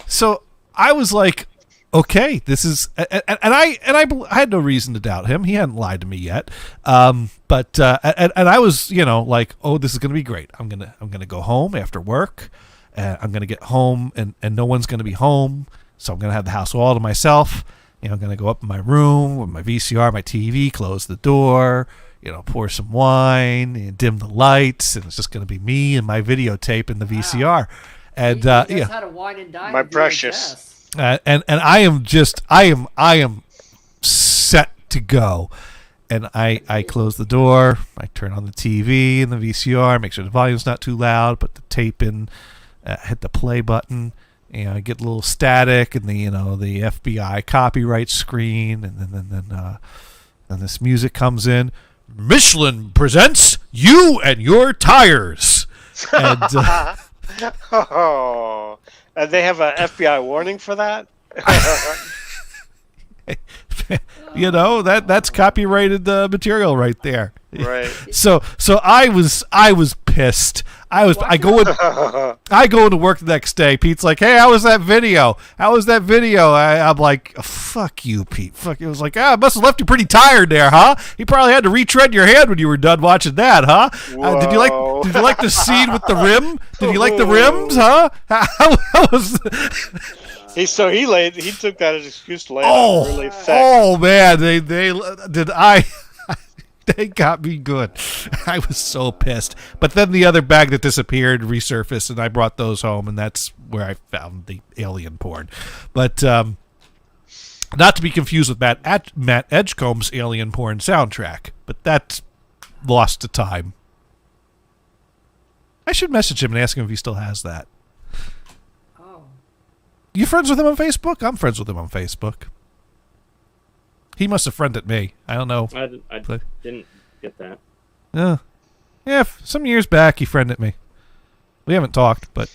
So I was like, okay, this is, and I had no reason to doubt him. He hadn't lied to me yet. But I was, like, oh, this is going to be great. I'm gonna go home after work. I'm gonna get home, and no one's gonna be home. So I'm gonna have the house all to myself. I'm gonna go up in my room with my VCR, my TV, close the door, pour some wine, and dim the lights, and it's just gonna be me and my videotape in the VCR. Wow. And he how to wine and dine. My precious. And I am set to go. And I close the door. I turn on the TV and the VCR, make sure the volume's not too loud, put the tape in, hit the play button. I get a little static, and the FBI copyright screen, and then this music comes in. Michelin presents You and Your Tires. And, and they have an FBI warning for that? That's copyrighted material right there. Right. So I was pissed. I go into work the next day. Pete's like, "Hey, how was that video? I'm like, "Fuck you, Pete." Fuck. It was like, it must have left you pretty tired there, huh? You probably had to retread your hand when you were done watching that, huh? Did you like the scene with the rim? Did you like the rims, huh? How was? He took that as an excuse to lay it really thick. Oh man, they got me good. I was so pissed. But then the other bag that disappeared resurfaced, and I brought those home, and that's where I found the alien porn. But not to be confused with Matt Edgecombe's alien porn soundtrack, but that's lost to time. I should message him and ask him if he still has that. Oh. You friends with him on Facebook? I'm friends with him on Facebook. He must have friended me. I don't know. I didn't get that. Yeah, some years back he friended me. We haven't talked, but,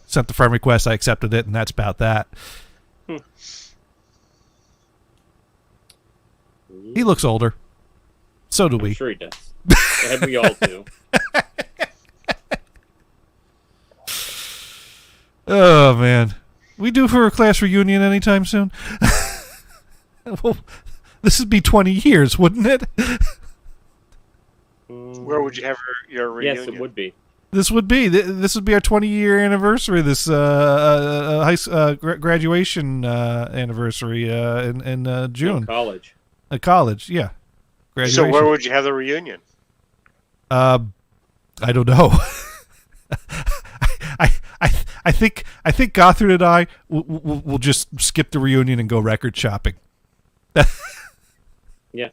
sent the friend request, I accepted it, and that's about that. He looks older. So do we. I'm sure he does. And we all do. Oh, man. We due for a class reunion anytime soon? Well, this would be 20 years, wouldn't it? Where would you have your reunion? Yes, it would be. This would be our 20-year anniversary. This graduation anniversary in June. College. College, yeah. Graduation. So where would you have the reunion? I don't know. I think Gothard and I will just skip the reunion and go record shopping. Yeah.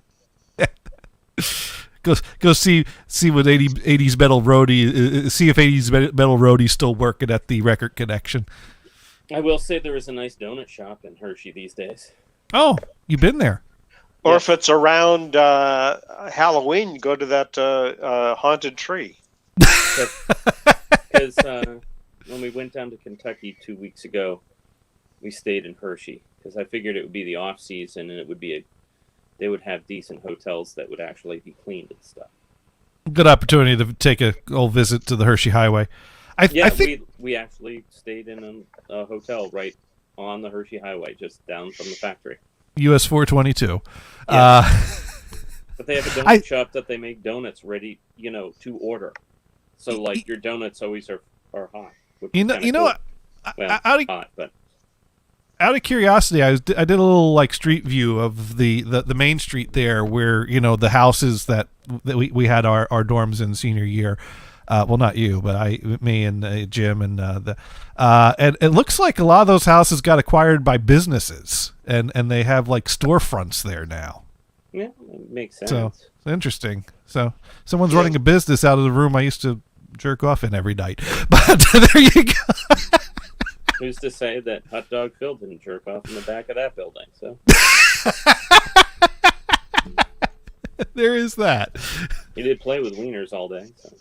Go see what 80s Metal Roadie, see if 80s Metal Roadie's still working at the Record Connection. I will say there is a nice donut shop in Hershey these days. Oh, you've been there. Or if it's around Halloween, go to that haunted tree. Because when we went down to Kentucky 2 weeks ago, we stayed in Hershey because I figured it would be the off season and it would be they would have decent hotels that would actually be cleaned and stuff. Good opportunity to take a old visit to the Hershey Highway. I think we actually stayed in a hotel right on the Hershey Highway, just down from the factory. US 422. But they have a donut shop that they make donuts ready, to order. So like your donuts always are hot. You know, cool. Hot, but out of curiosity, I did a little like street view of the main street there, where the houses that we had our dorms in senior year. Well, not you, but me and Jim and and it looks like a lot of those houses got acquired by businesses, and they have like storefronts there now. Yeah, it makes sense. So interesting. So someone's running a business out of the room I used to jerk off in every night. But there you go. Who's to say that Hot Dog Phil didn't jerk off in the back of that building? So there is that. He did play with wieners all day. So.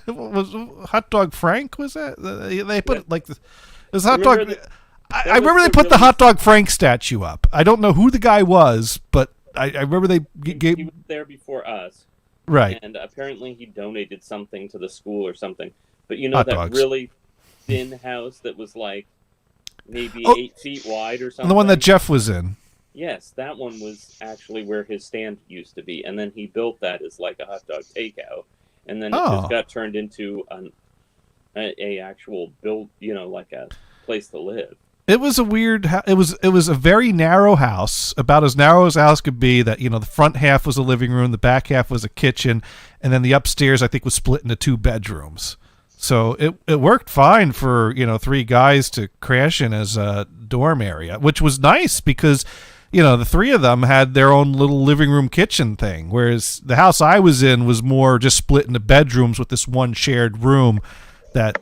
Was Hot Dog Frank? Was that they put like it was Hot Dog? I remember they put the Hot Dog Frank statue up. I don't know who the guy was, but I remember they gave. He was there before us, right? And apparently he donated something to the school or something. But Hot that dogs. Really thin house that was like maybe 8 feet wide or something. The one that Jeff was in. Yes, that one was actually where his stand used to be, and then he built that as like a hot dog takeout. And then it just got turned into a actual build, like a place to live. It was a weird. It was a very narrow house, about as narrow as a house could be. That the front half was a living room, the back half was a kitchen, and then the upstairs I think was split into 2 bedrooms. So it worked fine for 3 guys to crash in as a dorm area, which was nice because. The 3 of them had their own little living room kitchen thing, whereas the house I was in was more just split into bedrooms with this one shared room that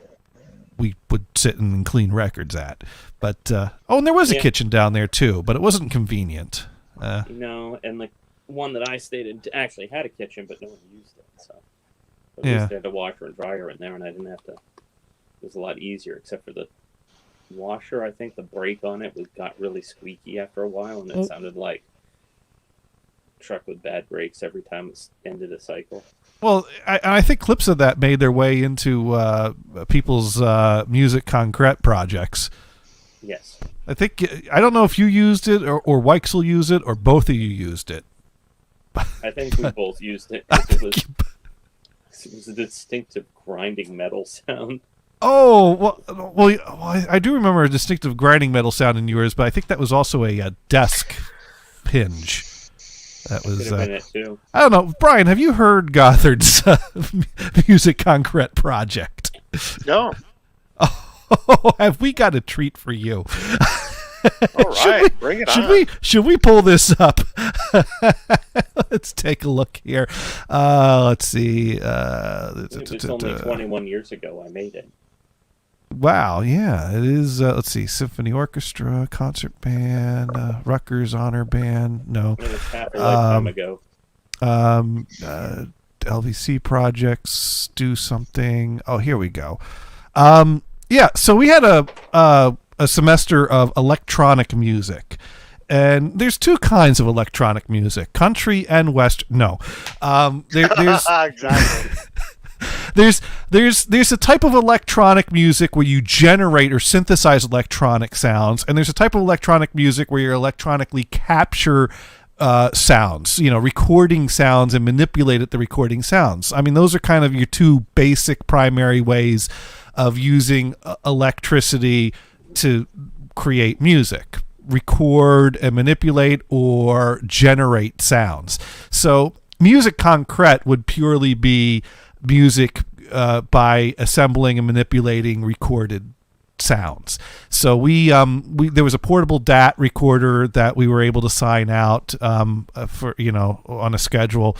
we would sit and clean records at. But and there was a kitchen down there too, but it wasn't convenient. No, and the one that I stayed in actually had a kitchen, but no one used it. So at least they had a washer and dryer in there, and I didn't have to. It was a lot easier, except for the washer. I think the brake on it got really squeaky after a while, and it sounded like a truck with bad brakes every time it ended a cycle. Well, I think clips of that made their way into people's music concrete projects. Yes. I don't know if you used it or Weichsel used it or both of you used it. I think we both used it. It was a distinctive grinding metal sound. Oh, well, I do remember a distinctive grinding metal sound in yours, but I think that was also a desk hinge. That was. Could have been it too. I don't know, Brian. Have you heard Gothard's music concrete project? No. Oh, have we got a treat for you? All right, bring it on. Should we pull this up? Let's take a look here. Let's see. It was only 21 years ago I made it. Wow, yeah, it is. Let's see, symphony orchestra, concert band, Rutgers honor band. No, it was half a lifetime ago. LVC projects do something. Oh, here we go. Yeah, so we had a semester of electronic music. And there's 2 kinds of electronic music, country and western. No, there's exactly. There's a type of electronic music where you generate or synthesize electronic sounds, and there's a type of electronic music where you electronically capture sounds, recording sounds and manipulate the recording sounds. I mean, those are kind of your 2 basic primary ways of using electricity to create music. Record and manipulate or generate sounds. So music concrete would purely be music by assembling and manipulating recorded sounds. So we there was a portable DAT recorder that we were able to sign out for on a schedule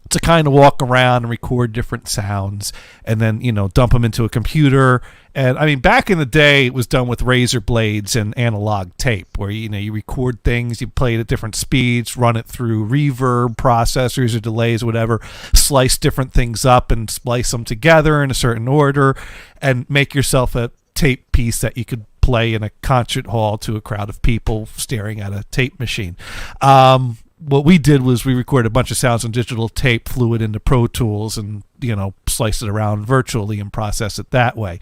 to kind of walk around and record different sounds and then dump them into a computer. And I mean, back in the day it was done with razor blades and analog tape where you record things, you play it at different speeds, run it through reverb processors or delays, whatever, slice different things up and splice them together in a certain order and make yourself a tape piece that you could play in a concert hall to a crowd of people staring at a tape machine. What we did was we recorded a bunch of sounds on digital tape, flew it into Pro Tools, and sliced it around virtually and processed it that way.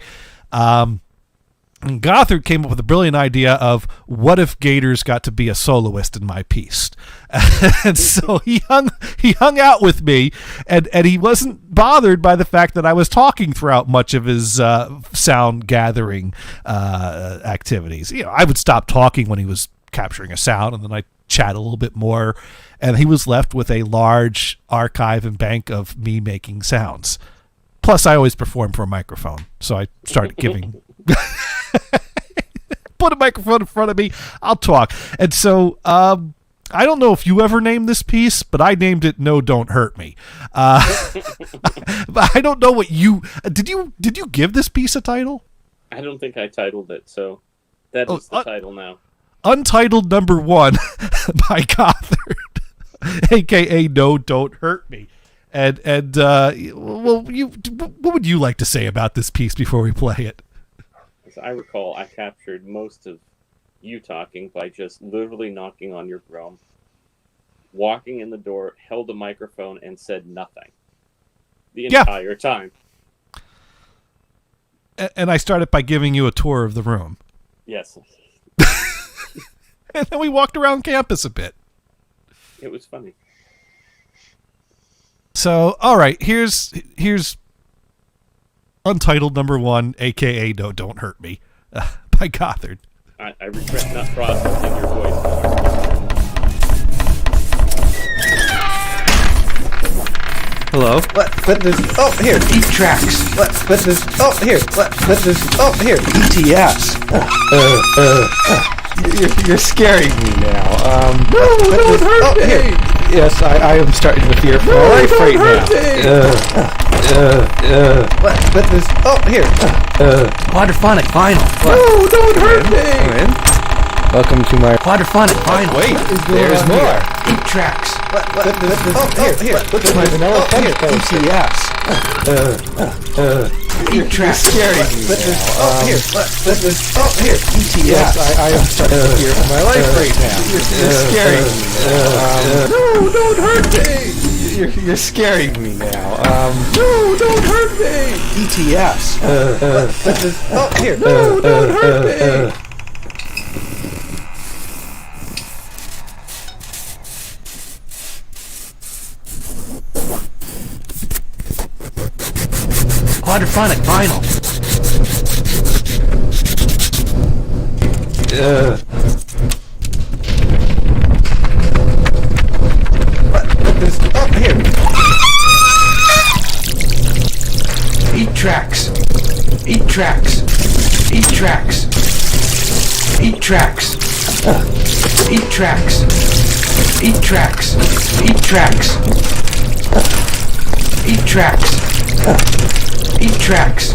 And Gothard came up with a brilliant idea of what if Gators got to be a soloist in my piece. And so he hung out with me, and he wasn't bothered by the fact that I was talking throughout much of his sound gathering activities. I would stop talking when he was capturing a sound, and then I'd chat a little bit more, and he was left with a large archive and bank of me making sounds. Plus, I always perform for a microphone, so I started giving... Put a microphone in front of me, I'll talk. And so I don't know if you ever named this piece, but I named it No Don't Hurt Me. But I don't know what you did you give this piece a title? I don't think I titled it, so that is the title now. Untitled number 1 by Gothard, aka No Don't Hurt Me. And well, what would you like to say about this piece before we play it? As I recall, I captured most of you talking by just literally knocking on your drum, walking in the door, held a microphone, and said nothing the entire time. And I started by giving you a tour of the room. Yes. And then we walked around campus a bit. It was funny. So, all right, here's Untitled number 1, a.k.a. No Don't Hurt Me, by Gothard. I regret not processing your voice more. Hello? What this? Oh, here, eat tracks. What this? Oh, here. What this? Oh, here, ETS. You're scaring me now. No, don't hurt me. Here. Yes, I am starting to fear for my life right now. What this? Oh, here. Quadraphonic vinyl. No, don't hurt me. Come in. Welcome to my quadraphonic vinyl. Wait, there's more. 8 tracks. What this? Oh, here. Look at my vanilla punch poster. ETS. 8 tracks. Scaring me now. Oh, here. What this? Oh, here. ETS. Yes, I am starting to fear for my life right now. You're scaring me now. No, don't hurt me. You're scaring me now. No, don't hurt me. ETS. What this? Oh, here. No, don't hurt me. Quadraphonic vinyl. What this? Oh, here. 8 tracks. 8 tracks. 8 tracks. 8 tracks. 8 tracks. 8 tracks. 8 tracks. 8 tracks. 8 tracks.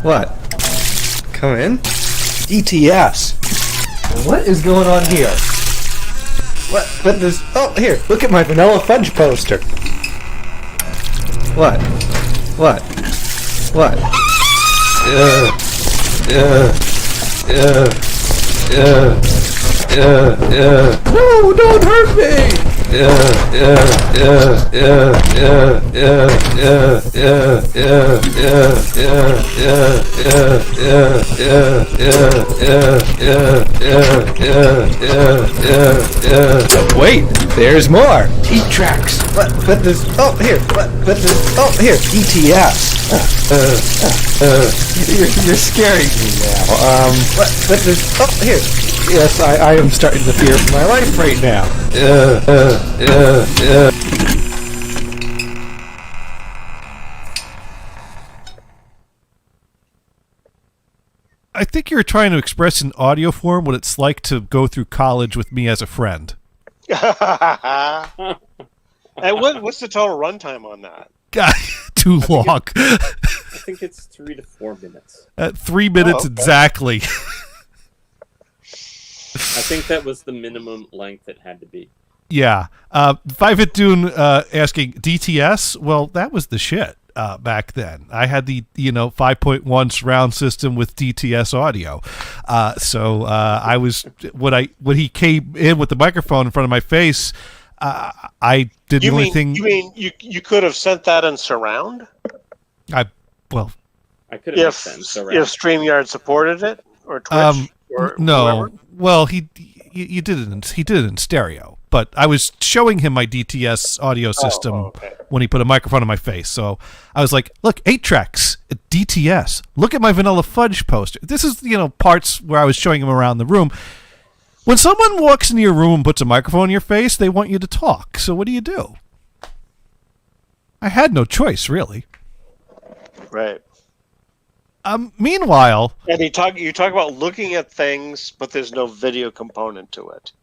What? Come in? ETS. What is going on here? What this? Oh, here, look at my vanilla fudge poster. What? No, don't hurt me. Wait, there's more. 8 tracks. What this? Oh, here. What this? Oh, here. ETS. You're scaring me now. What this? Oh, here. Yes, I am starting to fear for my life right now. I think you're trying to express in audio form what it's like to go through college with me as a friend. And what's the total runtime on that? Too long. I think it's 3 to 4 minutes. 3 minutes exactly. I think that was the minimum length it had to be. Yeah. 5-Hit Dune asking, DTS? Well, that was the shit. back then. I had the 5.1 surround system with DTS audio. So I was when he came in with the microphone in front of my face, I did the only thing. You mean you could have sent that in surround? I could have if surround. If StreamYard supported it or Twitch or no. whoever? Well, he did it in stereo. But I was showing him my DTS audio system when he put a microphone in my face. So I was like, look, 8 tracks, DTS. Look at my Vanilla Fudge poster. This is, parts where I was showing him around the room. When someone walks into your room and puts a microphone in your face, they want you to talk. So what do? I had no choice, really. Right. Meanwhile... And you talk about looking at things, but there's no video component to it.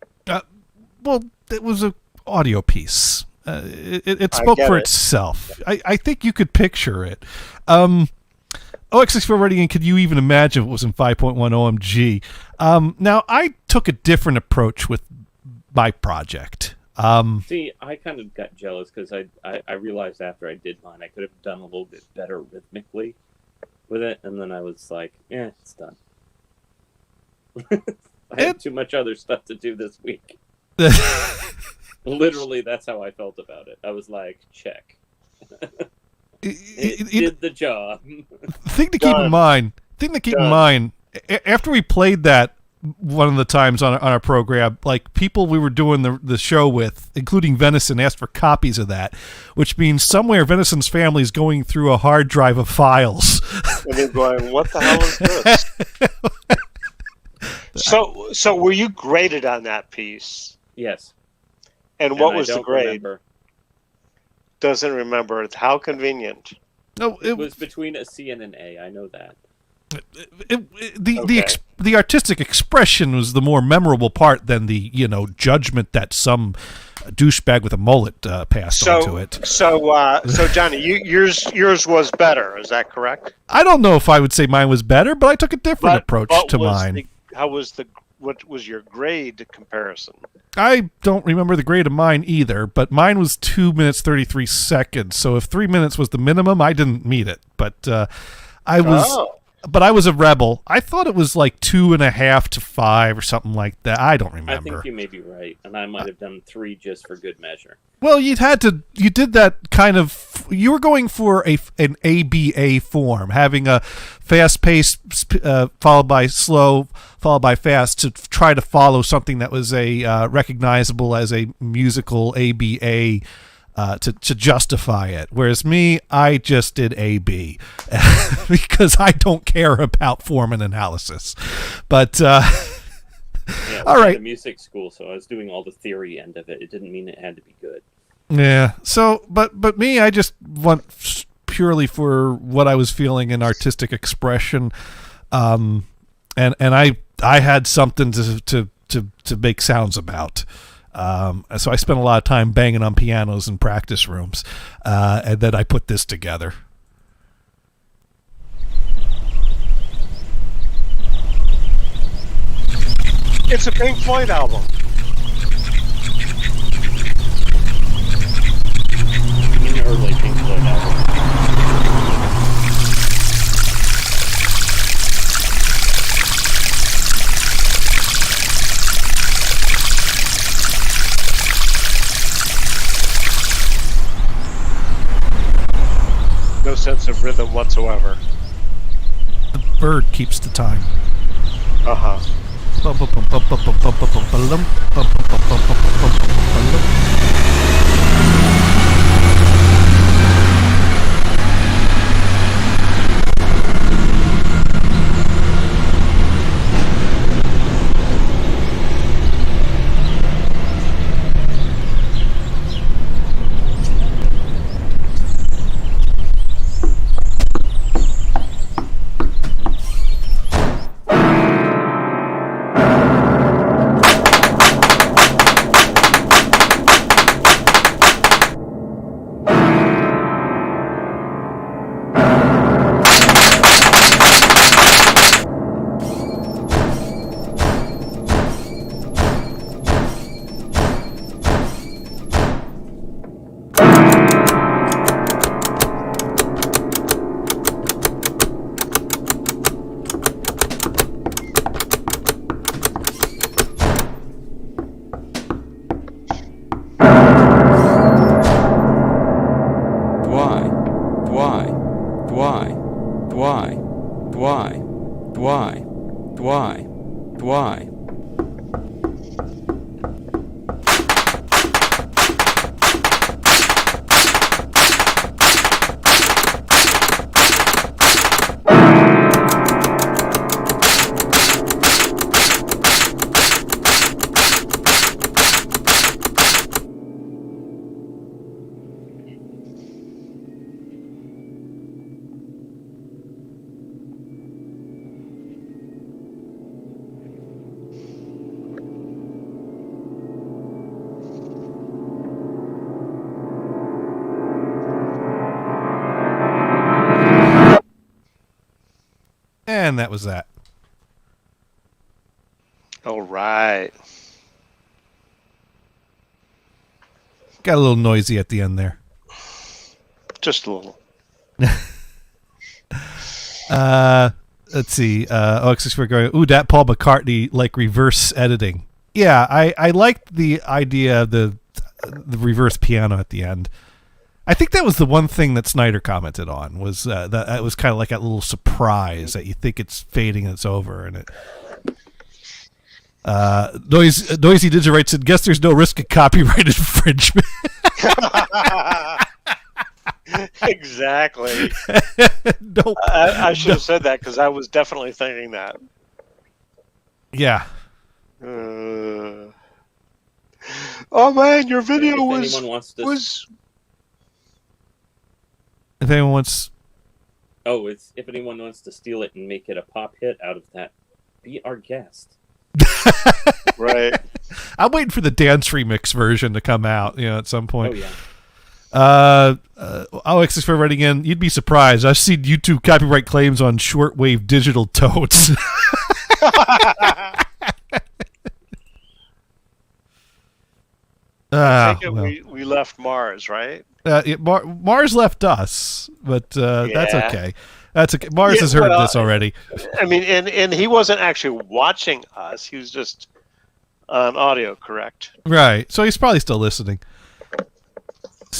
Well, it was an audio piece. It spoke for itself. I think you could picture it. OX64 Ready, and could you even imagine if it was in 5.1 OMG? Now, I took a different approach with my project. See, I kind of got jealous because I realized after I did mine, I could have done a little bit better rhythmically with it, and then I was like, it's done. I had too much other stuff to do this week. Literally, that's how I felt about it. I was like, check. It did the job. Thing to keep in mind, after we played that one of the times on our program, like people we were doing the show with, including Venison, asked for copies of that, which means somewhere Venison's family is going through a hard drive of files. And they're going, what the hell is this? So were you graded on that piece? Yes. And what was the grade? Remember. Doesn't remember. How convenient. No, it was between a C and an A. I know that. The artistic expression was the more memorable part than the judgment that some douchebag with a mullet passed onto it. So Johnny, yours was better. Is that correct? I don't know if I would say mine was better, but I took a different approach to mine. What was your grade comparison? I don't remember the grade of mine either, but mine was 2 minutes 33 seconds. So if 3 minutes was the minimum, I didn't meet it. But I was a rebel. I thought it was like 2.5 to 5 or something like that. I don't remember. I think you may be right, and I might have done 3 just for good measure. Well, you did that kind of. You were going for an ABA form, having a fast pace followed by slow, followed by fast, to try to follow something that was recognizable as a musical ABA. To justify it. Whereas me, I just did AB because I don't care about form and analysis. But all right, music school, so I was doing all the theory end of it. It didn't mean it had to be good. Yeah. So, but me, I just went purely for what I was feeling in artistic expression, and I had something to make sounds about. So I spent a lot of time banging on pianos in practice rooms, and then I put this together. It's a Pink Floyd album. An early Pink Floyd album. No sense of rhythm whatsoever. The bird keeps the time. Uh-huh. And that was that. All right. Got a little noisy at the end there. Just a little. Let's see. We're going, ooh, that Paul McCartney, like reverse editing. Yeah, I liked the idea of the reverse piano at the end. I think that was the one thing that Snyder commented on, was that it was kind of like that little surprise that you think it's fading and it's over. And it. Noisy Digirite said, guess there's no risk of copyright infringement. Exactly. Nope. I should have said that, because I was definitely thinking that. Yeah. Oh man, your video was. If anyone wants. Oh, if anyone wants to steal it and make it a pop hit out of that, be our guest. Right. I'm waiting for the dance remix version to come out, at some point. Oh yeah. Alex is for writing in. You'd be surprised. I've seen YouTube copyright claims on shortwave digital totes. We left Mars, right? Mars left us, but that's okay. That's okay. Mars has heard this already. I mean, and he wasn't actually watching us. He was just on audio, correct? Right. So he's probably still listening.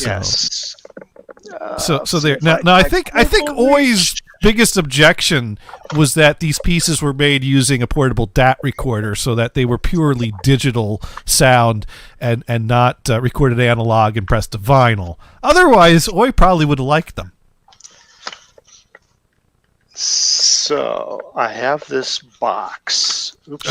Yes. So there. Now I think Oi's biggest objection was that these pieces were made using a portable DAT recorder, so that they were purely digital sound and not recorded analog and pressed to vinyl. Otherwise, Oi probably would have liked them. So I have this box. Oops.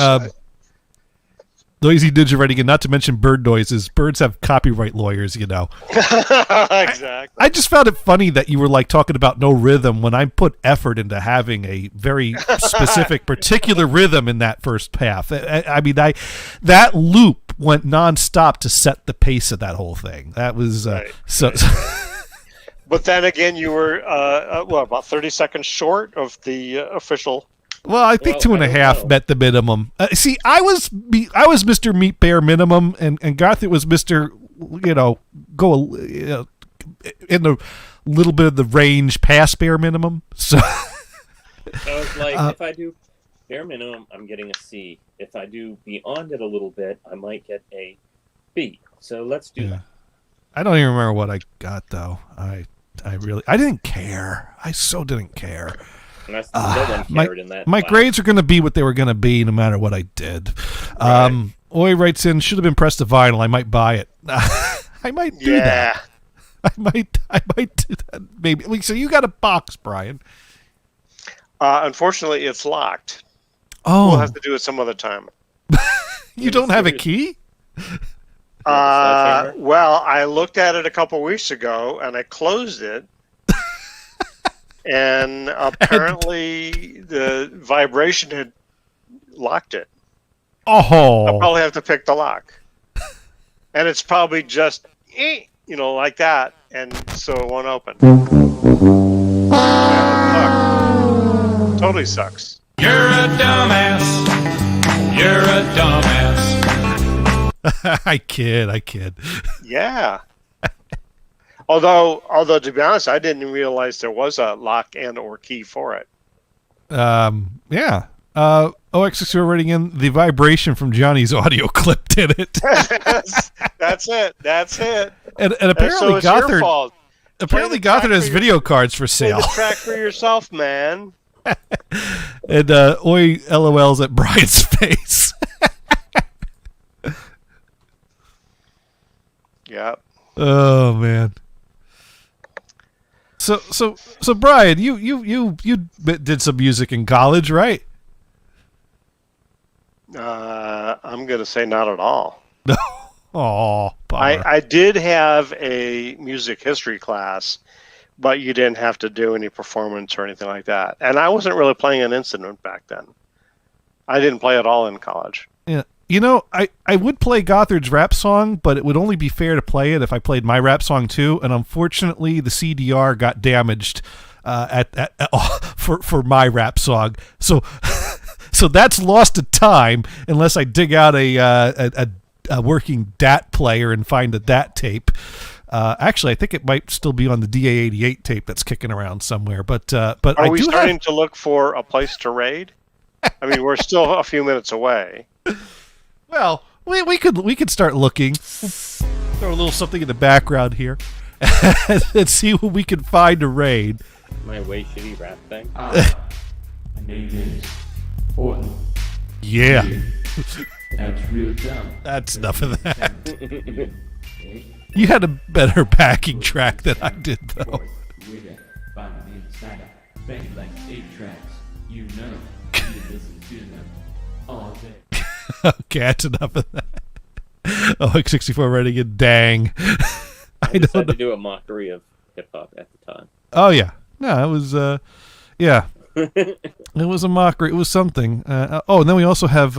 Noisy Digirating, and not to mention bird noises. Birds have copyright lawyers, Exactly. I just found it funny that you were like talking about no rhythm when I put effort into having a very specific, particular rhythm in that first half. I mean, that loop went nonstop to set the pace of that whole thing. That was right. so. But then again, you were about 30 seconds short of the official. Well, I think 2.5 met the minimum. See, I was Mr. Meat Bear minimum, and Garth was Mr. Go in the little bit of the range past bare minimum. So it's like if I do bare minimum, I'm getting a C. If I do beyond it a little bit, I might get a B. So let's do that. I don't even remember what I got though. I didn't care. I so didn't care. My grades are going to be what they were going to be, no matter what I did. Right. Oi writes in, should have been pressed to vinyl. I might buy it. I might do that. I might do that. Maybe. So you got a box, Brian? Unfortunately, it's locked. Oh, we'll have to do it some other time. You don't have a key? Well, I looked at it a couple weeks ago, and I closed it. And apparently the vibration had locked it. Oh. I'll probably have to pick the lock. And it's probably just, like that. And so it won't open. Totally sucks. You're a dumbass. You're a dumbass. I kid. Yeah. Although to be honest, I didn't realize there was a lock and or key for it. Yeah. OX6 are writing in, the vibration from Johnny's audio clip did it. That's it. And apparently so it's Gothard. your fault. apparently the Gothard track has for video cards for Play sale. the track for yourself, man. And oi, LOLs at Brian's face. Yep. Oh man. So Brian, you did some music in college, right? I'm gonna say not at all. No. Oh, I did have a music history class, but you didn't have to do any performance or anything like that. And I wasn't really playing an instrument back then. I didn't play at all in college. Yeah. You know, I would play Gothard's rap song, but it would only be fair to play it if I played my rap song too. And unfortunately, the CDR got damaged for my rap song. So so that's lost to time unless I dig out a working DAT player and find a DAT tape. Actually, I think it might still be on the DA88 tape that's kicking around somewhere. But Are I we do starting to look for a place to raid? I mean, we're still a few minutes away. Well, we could start looking. Throw a little something in the background here, and see what we can find to raid. My way shitty rap thing. My name is Orton. Yeah, That's real dumb. that's enough of that. You had a better backing track than I did, though. With find me inside bang like 8 tracks. You know, you listen to them all day. Okay, that's enough of that. Oh, X64 running it. Dang. I decided to do a mockery of hip hop at the time. Oh yeah, no, it was yeah, it was a mockery. It was something. And then we also have.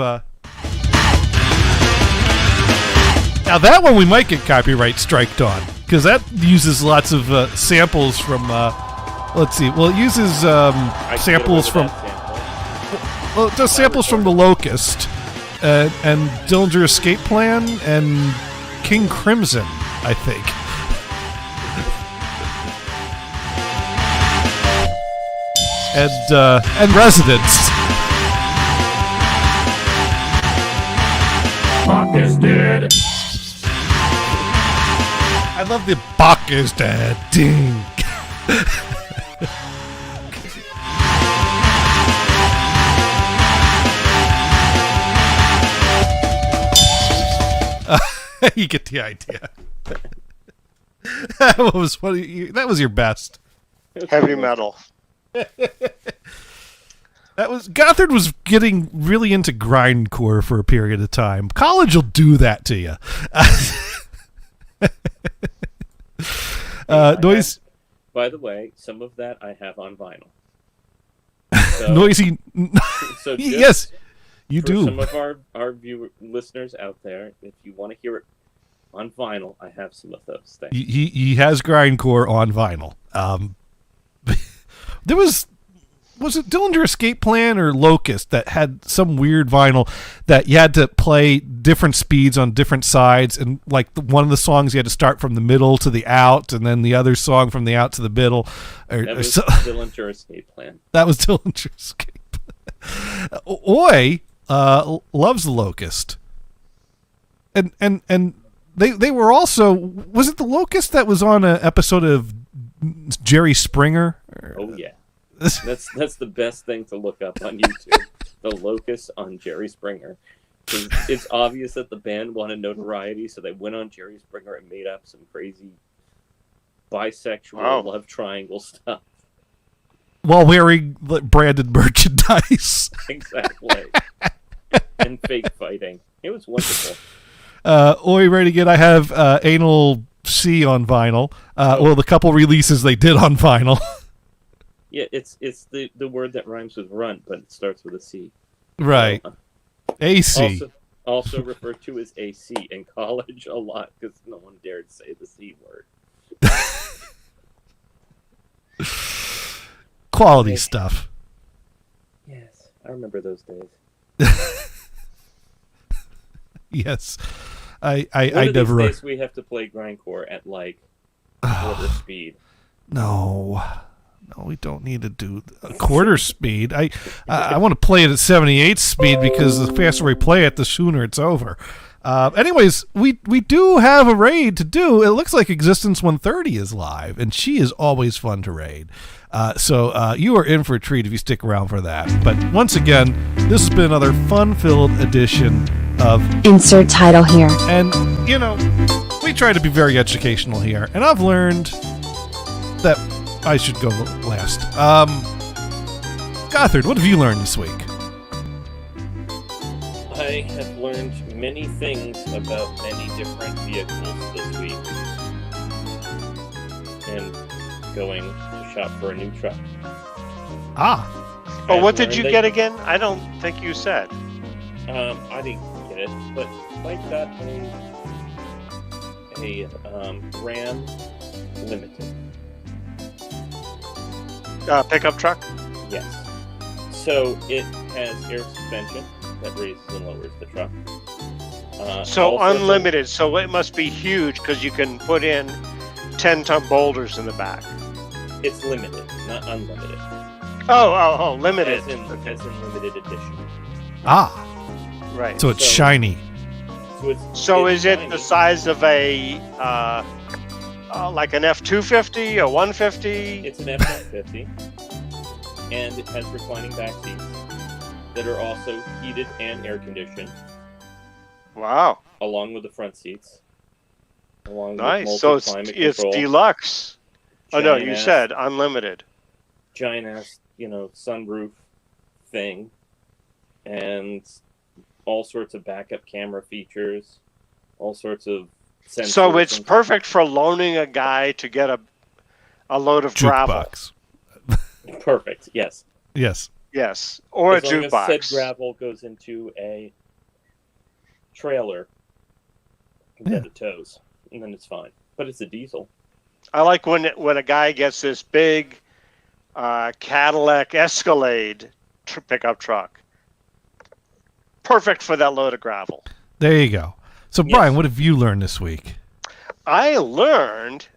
Now that one we might get copyright striked on because that uses lots of samples from. Let's see. Well, it uses samples from. Well, it does samples from The Locust, and Dillinger Escape Plan, and King Crimson, I think. And Residents. Fuck is dead. I love the Bach is dead. Ding. You get the idea. That was funny. That was your best. Heavy metal. That was Gothard was getting really into grindcore for a period of time. College will do that to you. Noise. By the way, some of that I have on vinyl. So, Noisy. so just Yes, you for do. some of our listeners out there, if you want to hear it on vinyl, I have some of those things. He has grindcore on vinyl. There was it Dillinger Escape Plan or Locust that had some weird vinyl that you had to play different speeds on different sides, and like one of the songs you had to start from the middle to the out, and then the other song from the out to the middle. That was Dillinger Escape Plan. That was Dillinger Escape Plan. Oi loves the Locust, and they were also, was it the Locust that was on an episode of Jerry Springer? Oh yeah. That's the best thing to look up on YouTube. The Locust on Jerry Springer. It's obvious that the band wanted notoriety, so they went on Jerry Springer and made up some crazy bisexual love triangle stuff. While wearing branded merchandise. Exactly. And fake fighting. It was wonderful. Oi, ready again. I have Anal C on vinyl. Well, the couple releases they did on vinyl. Yeah, it's the word that rhymes with runt, but it starts with a C. Right. AC. Also referred to as AC in college a lot because no one dared say the C word. Quality stuff. Yes, I remember those days. Yes. One I of never. these days we have to play grindcore at like quarter speed. No, we don't need to do a quarter speed. I want to play it at 78 speed because the faster we play it, the sooner it's over. Anyways, we do have a raid to do. It looks like Existence 130 is live, and she is always fun to raid. So you are in for a treat if you stick around for that. But once again, this has been another fun-filled edition of Insert title here. And, you know, we try to be very educational here, and I've learned that I should go last. Gothard, what have you learned this week? I have learned many things about many different vehicles this week. And going to shop for a new truck. Ah. Oh, what did you get again? I don't think you said. I didn't get it, but Mike got a Ram Limited. Pickup truck? Yes. So it has air suspension that raises and lowers the truck. So unlimited. So it must be huge because you can put in 10-ton boulders in the back. It's limited, not unlimited. Oh, limited. As in limited edition. Ah. Right. So it's shiny. So is it the size of a like an F-250, a 150? It's an F-150, and it has reclining back seats that are also heated and air conditioned. Wow! Along with the front seats. Along nice. With So multi-climate it's control. Deluxe. Oh no, you Giant-ass- said unlimited. Giant ass, sunroof thing, and all sorts of backup camera features, all sorts of sensors. So it's perfect for loaning a guy to get a load of gravel. Jukebox. Perfect. Yes. Yes. Yes, or as a long jukebox. as said gravel goes into a trailer, bed of tows, and then it's fine. But it's a diesel. I like when a guy gets this big Cadillac Escalade pickup truck. Perfect for that load of gravel. There you go. So, Brian, what have you learned this week? I learned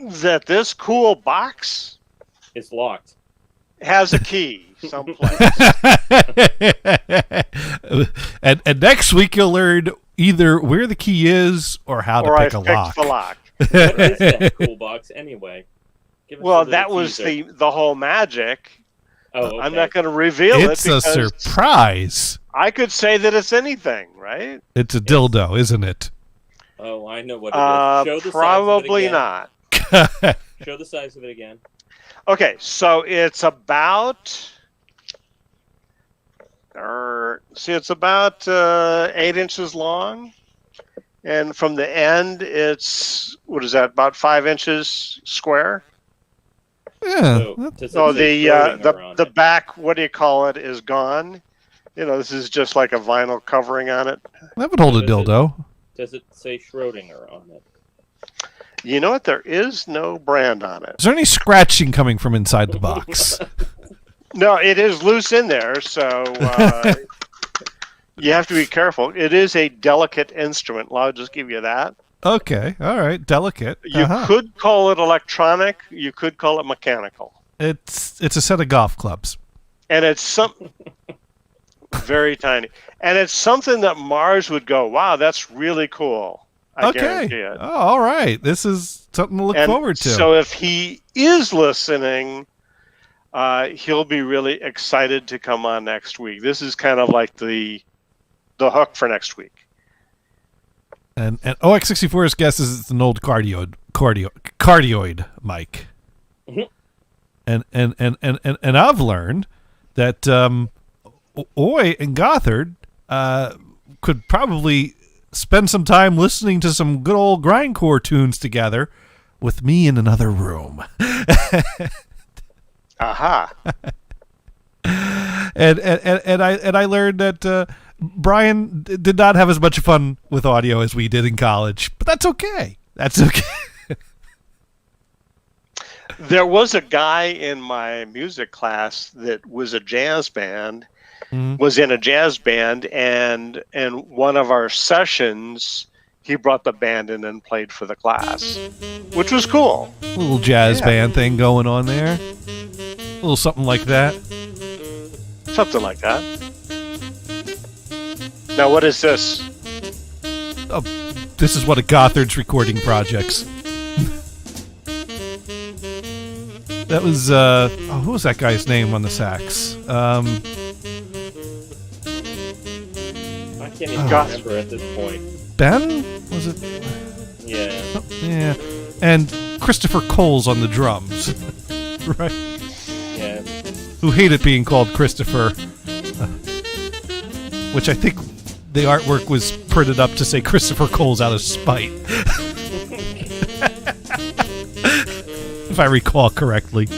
that this cool box is locked. Has a key someplace. and next week you'll learn either where the key is or how to pick a lock. The lock. What is that cool box anyway? Well, that was the whole magic. Oh, okay. I'm not going to reveal it. It's a surprise. I could say that it's anything, right? It's a dildo, isn't it? Oh, I know what it is. Show the probably size of it again. not. Show the size of it again. Okay, so it's about. It's about 8 inches long, and from the end, it's about 5 inches square. Yeah. So the back, what do you call it, is gone. This is just like a vinyl covering on it. That would hold a dildo. Does it say Schrodinger on it? You know what? There is no brand on it. Is there any scratching coming from inside the box? No, it is loose in there, so you have to be careful. It is a delicate instrument. I'll just give you that. Okay, all right, delicate. You could call it electronic. You could call it mechanical. It's a set of golf clubs. And it's very tiny. And it's something that Mars would go, wow, that's really cool. I guarantee it. Oh, all right. This is something to look forward to. So if he is listening, he'll be really excited to come on next week. This is kind of like the hook for next week. And OX64's guess is it's an old cardioid mic. Mm-hmm. And I've learned that Oi and Gothard could probably spend some time listening to some good old grindcore tunes together with me in another room. Aha. And I learned that Brian did not have as much fun with audio as we did in college, but that's okay. That's okay. There was a guy in my music class that was a jazz band, was in a jazz band, and in one of our sessions, he brought the band in and played for the class, which was cool. A little jazz band thing going on there. A little something like that. Something like that. Now, what is this? this is one of Gothard's recording projects. That was who was that guy's name on the sax? I can't even remember at this point. Ben? Was it? Yeah. Oh, yeah. And Christopher Coles on the drums. Right. Yeah. Who hated being called Christopher. Which I think the artwork was printed up to say Christopher Coles out of spite. If I recall correctly.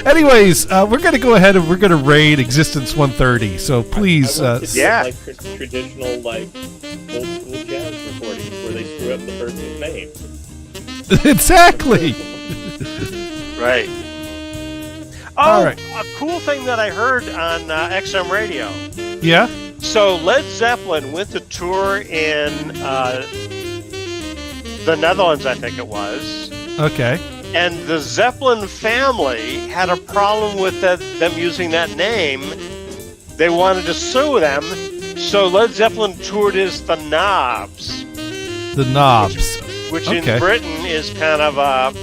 Anyways, we're going to go ahead and we're going to raid Existence 130. So please, I like traditional, like old school jazz recordings where they screw up the person's name. Exactly. Right. All right. A cool thing that I heard on XM radio. Yeah. So Led Zeppelin went to tour in the Netherlands, I think it was. Okay. And the Zeppelin family had a problem with them using that name. They wanted to sue them, so Led Zeppelin toured as the Knobs. The Knobs. Which in Britain is kind of a...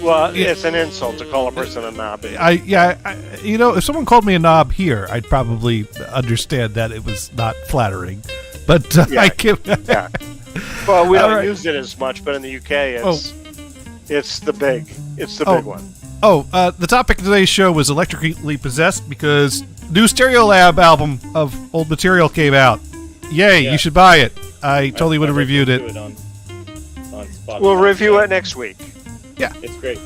Well, it's an insult to call a person a knob. You know, if someone called me a knob here, I'd probably understand that it was not flattering. But I give... Yeah. Well, we don't use it as much, but in the UK, it's the big one. The topic of today's show was Electrically Possessed because new Stereolab album of Old Material came out. Yay, you should buy it. I totally would have reviewed it. On we'll review it next week. Yeah. It's great.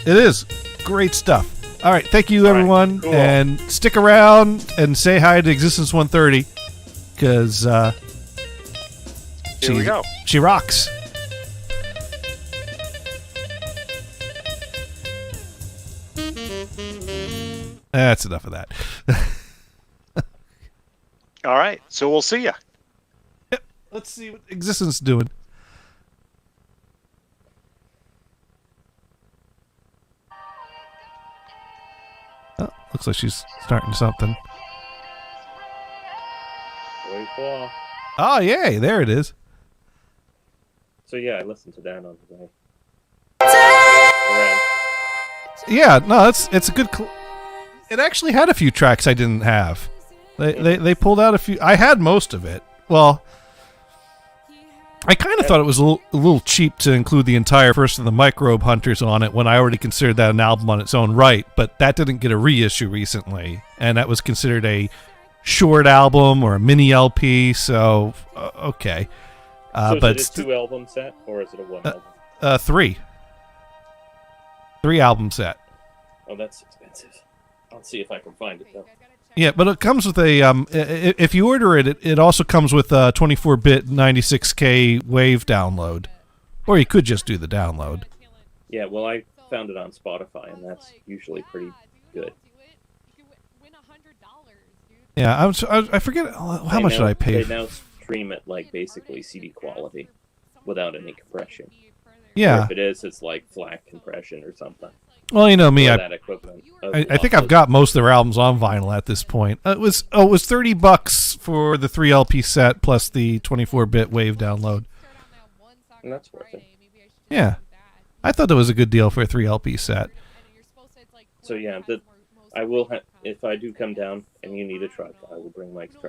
It is. Great stuff. All right, thank you, everyone. Right, cool. And stick around and say hi to Existence 130 because here we go. She rocks. That's enough of that. All right, so we'll see you. Yep. Let's see what Existence is doing. Oh, looks like she's starting something. Oh, yay, there it is. So yeah, I listened to that on the way. Yeah, no, it's a good. It actually had a few tracks I didn't have. They pulled out a few. I had most of it. Well, I kind of thought it was a little cheap to include the entire First of the Microbe Hunters on it when I already considered that an album on its own right. But that didn't get a reissue recently, and that was considered a short album or a mini LP. So okay. So but is it a 2-album set or is it a 1 album? 3 album set. Oh, that's expensive. I'll see if I can find it though. Yeah, but it comes with a if you order it, it also comes with a 24-bit 96K wave download, or you could just do the download. Yeah, well, I found it on Spotify, and that's usually pretty good. Yeah, I forget how much did I pay. They now stream it like basically CD quality, without any compression. Yeah. Or if it is, it's like FLAC compression or something. Well, you know me, or I think I've got most of their albums on vinyl at this point. It was $30 for the 3 LP set plus the 24-bit wave download. And that's worth it. Yeah, I thought that was a good deal for a 3 LP set. So yeah, I will. If I do come down and you need a truck, I will bring Mike's truck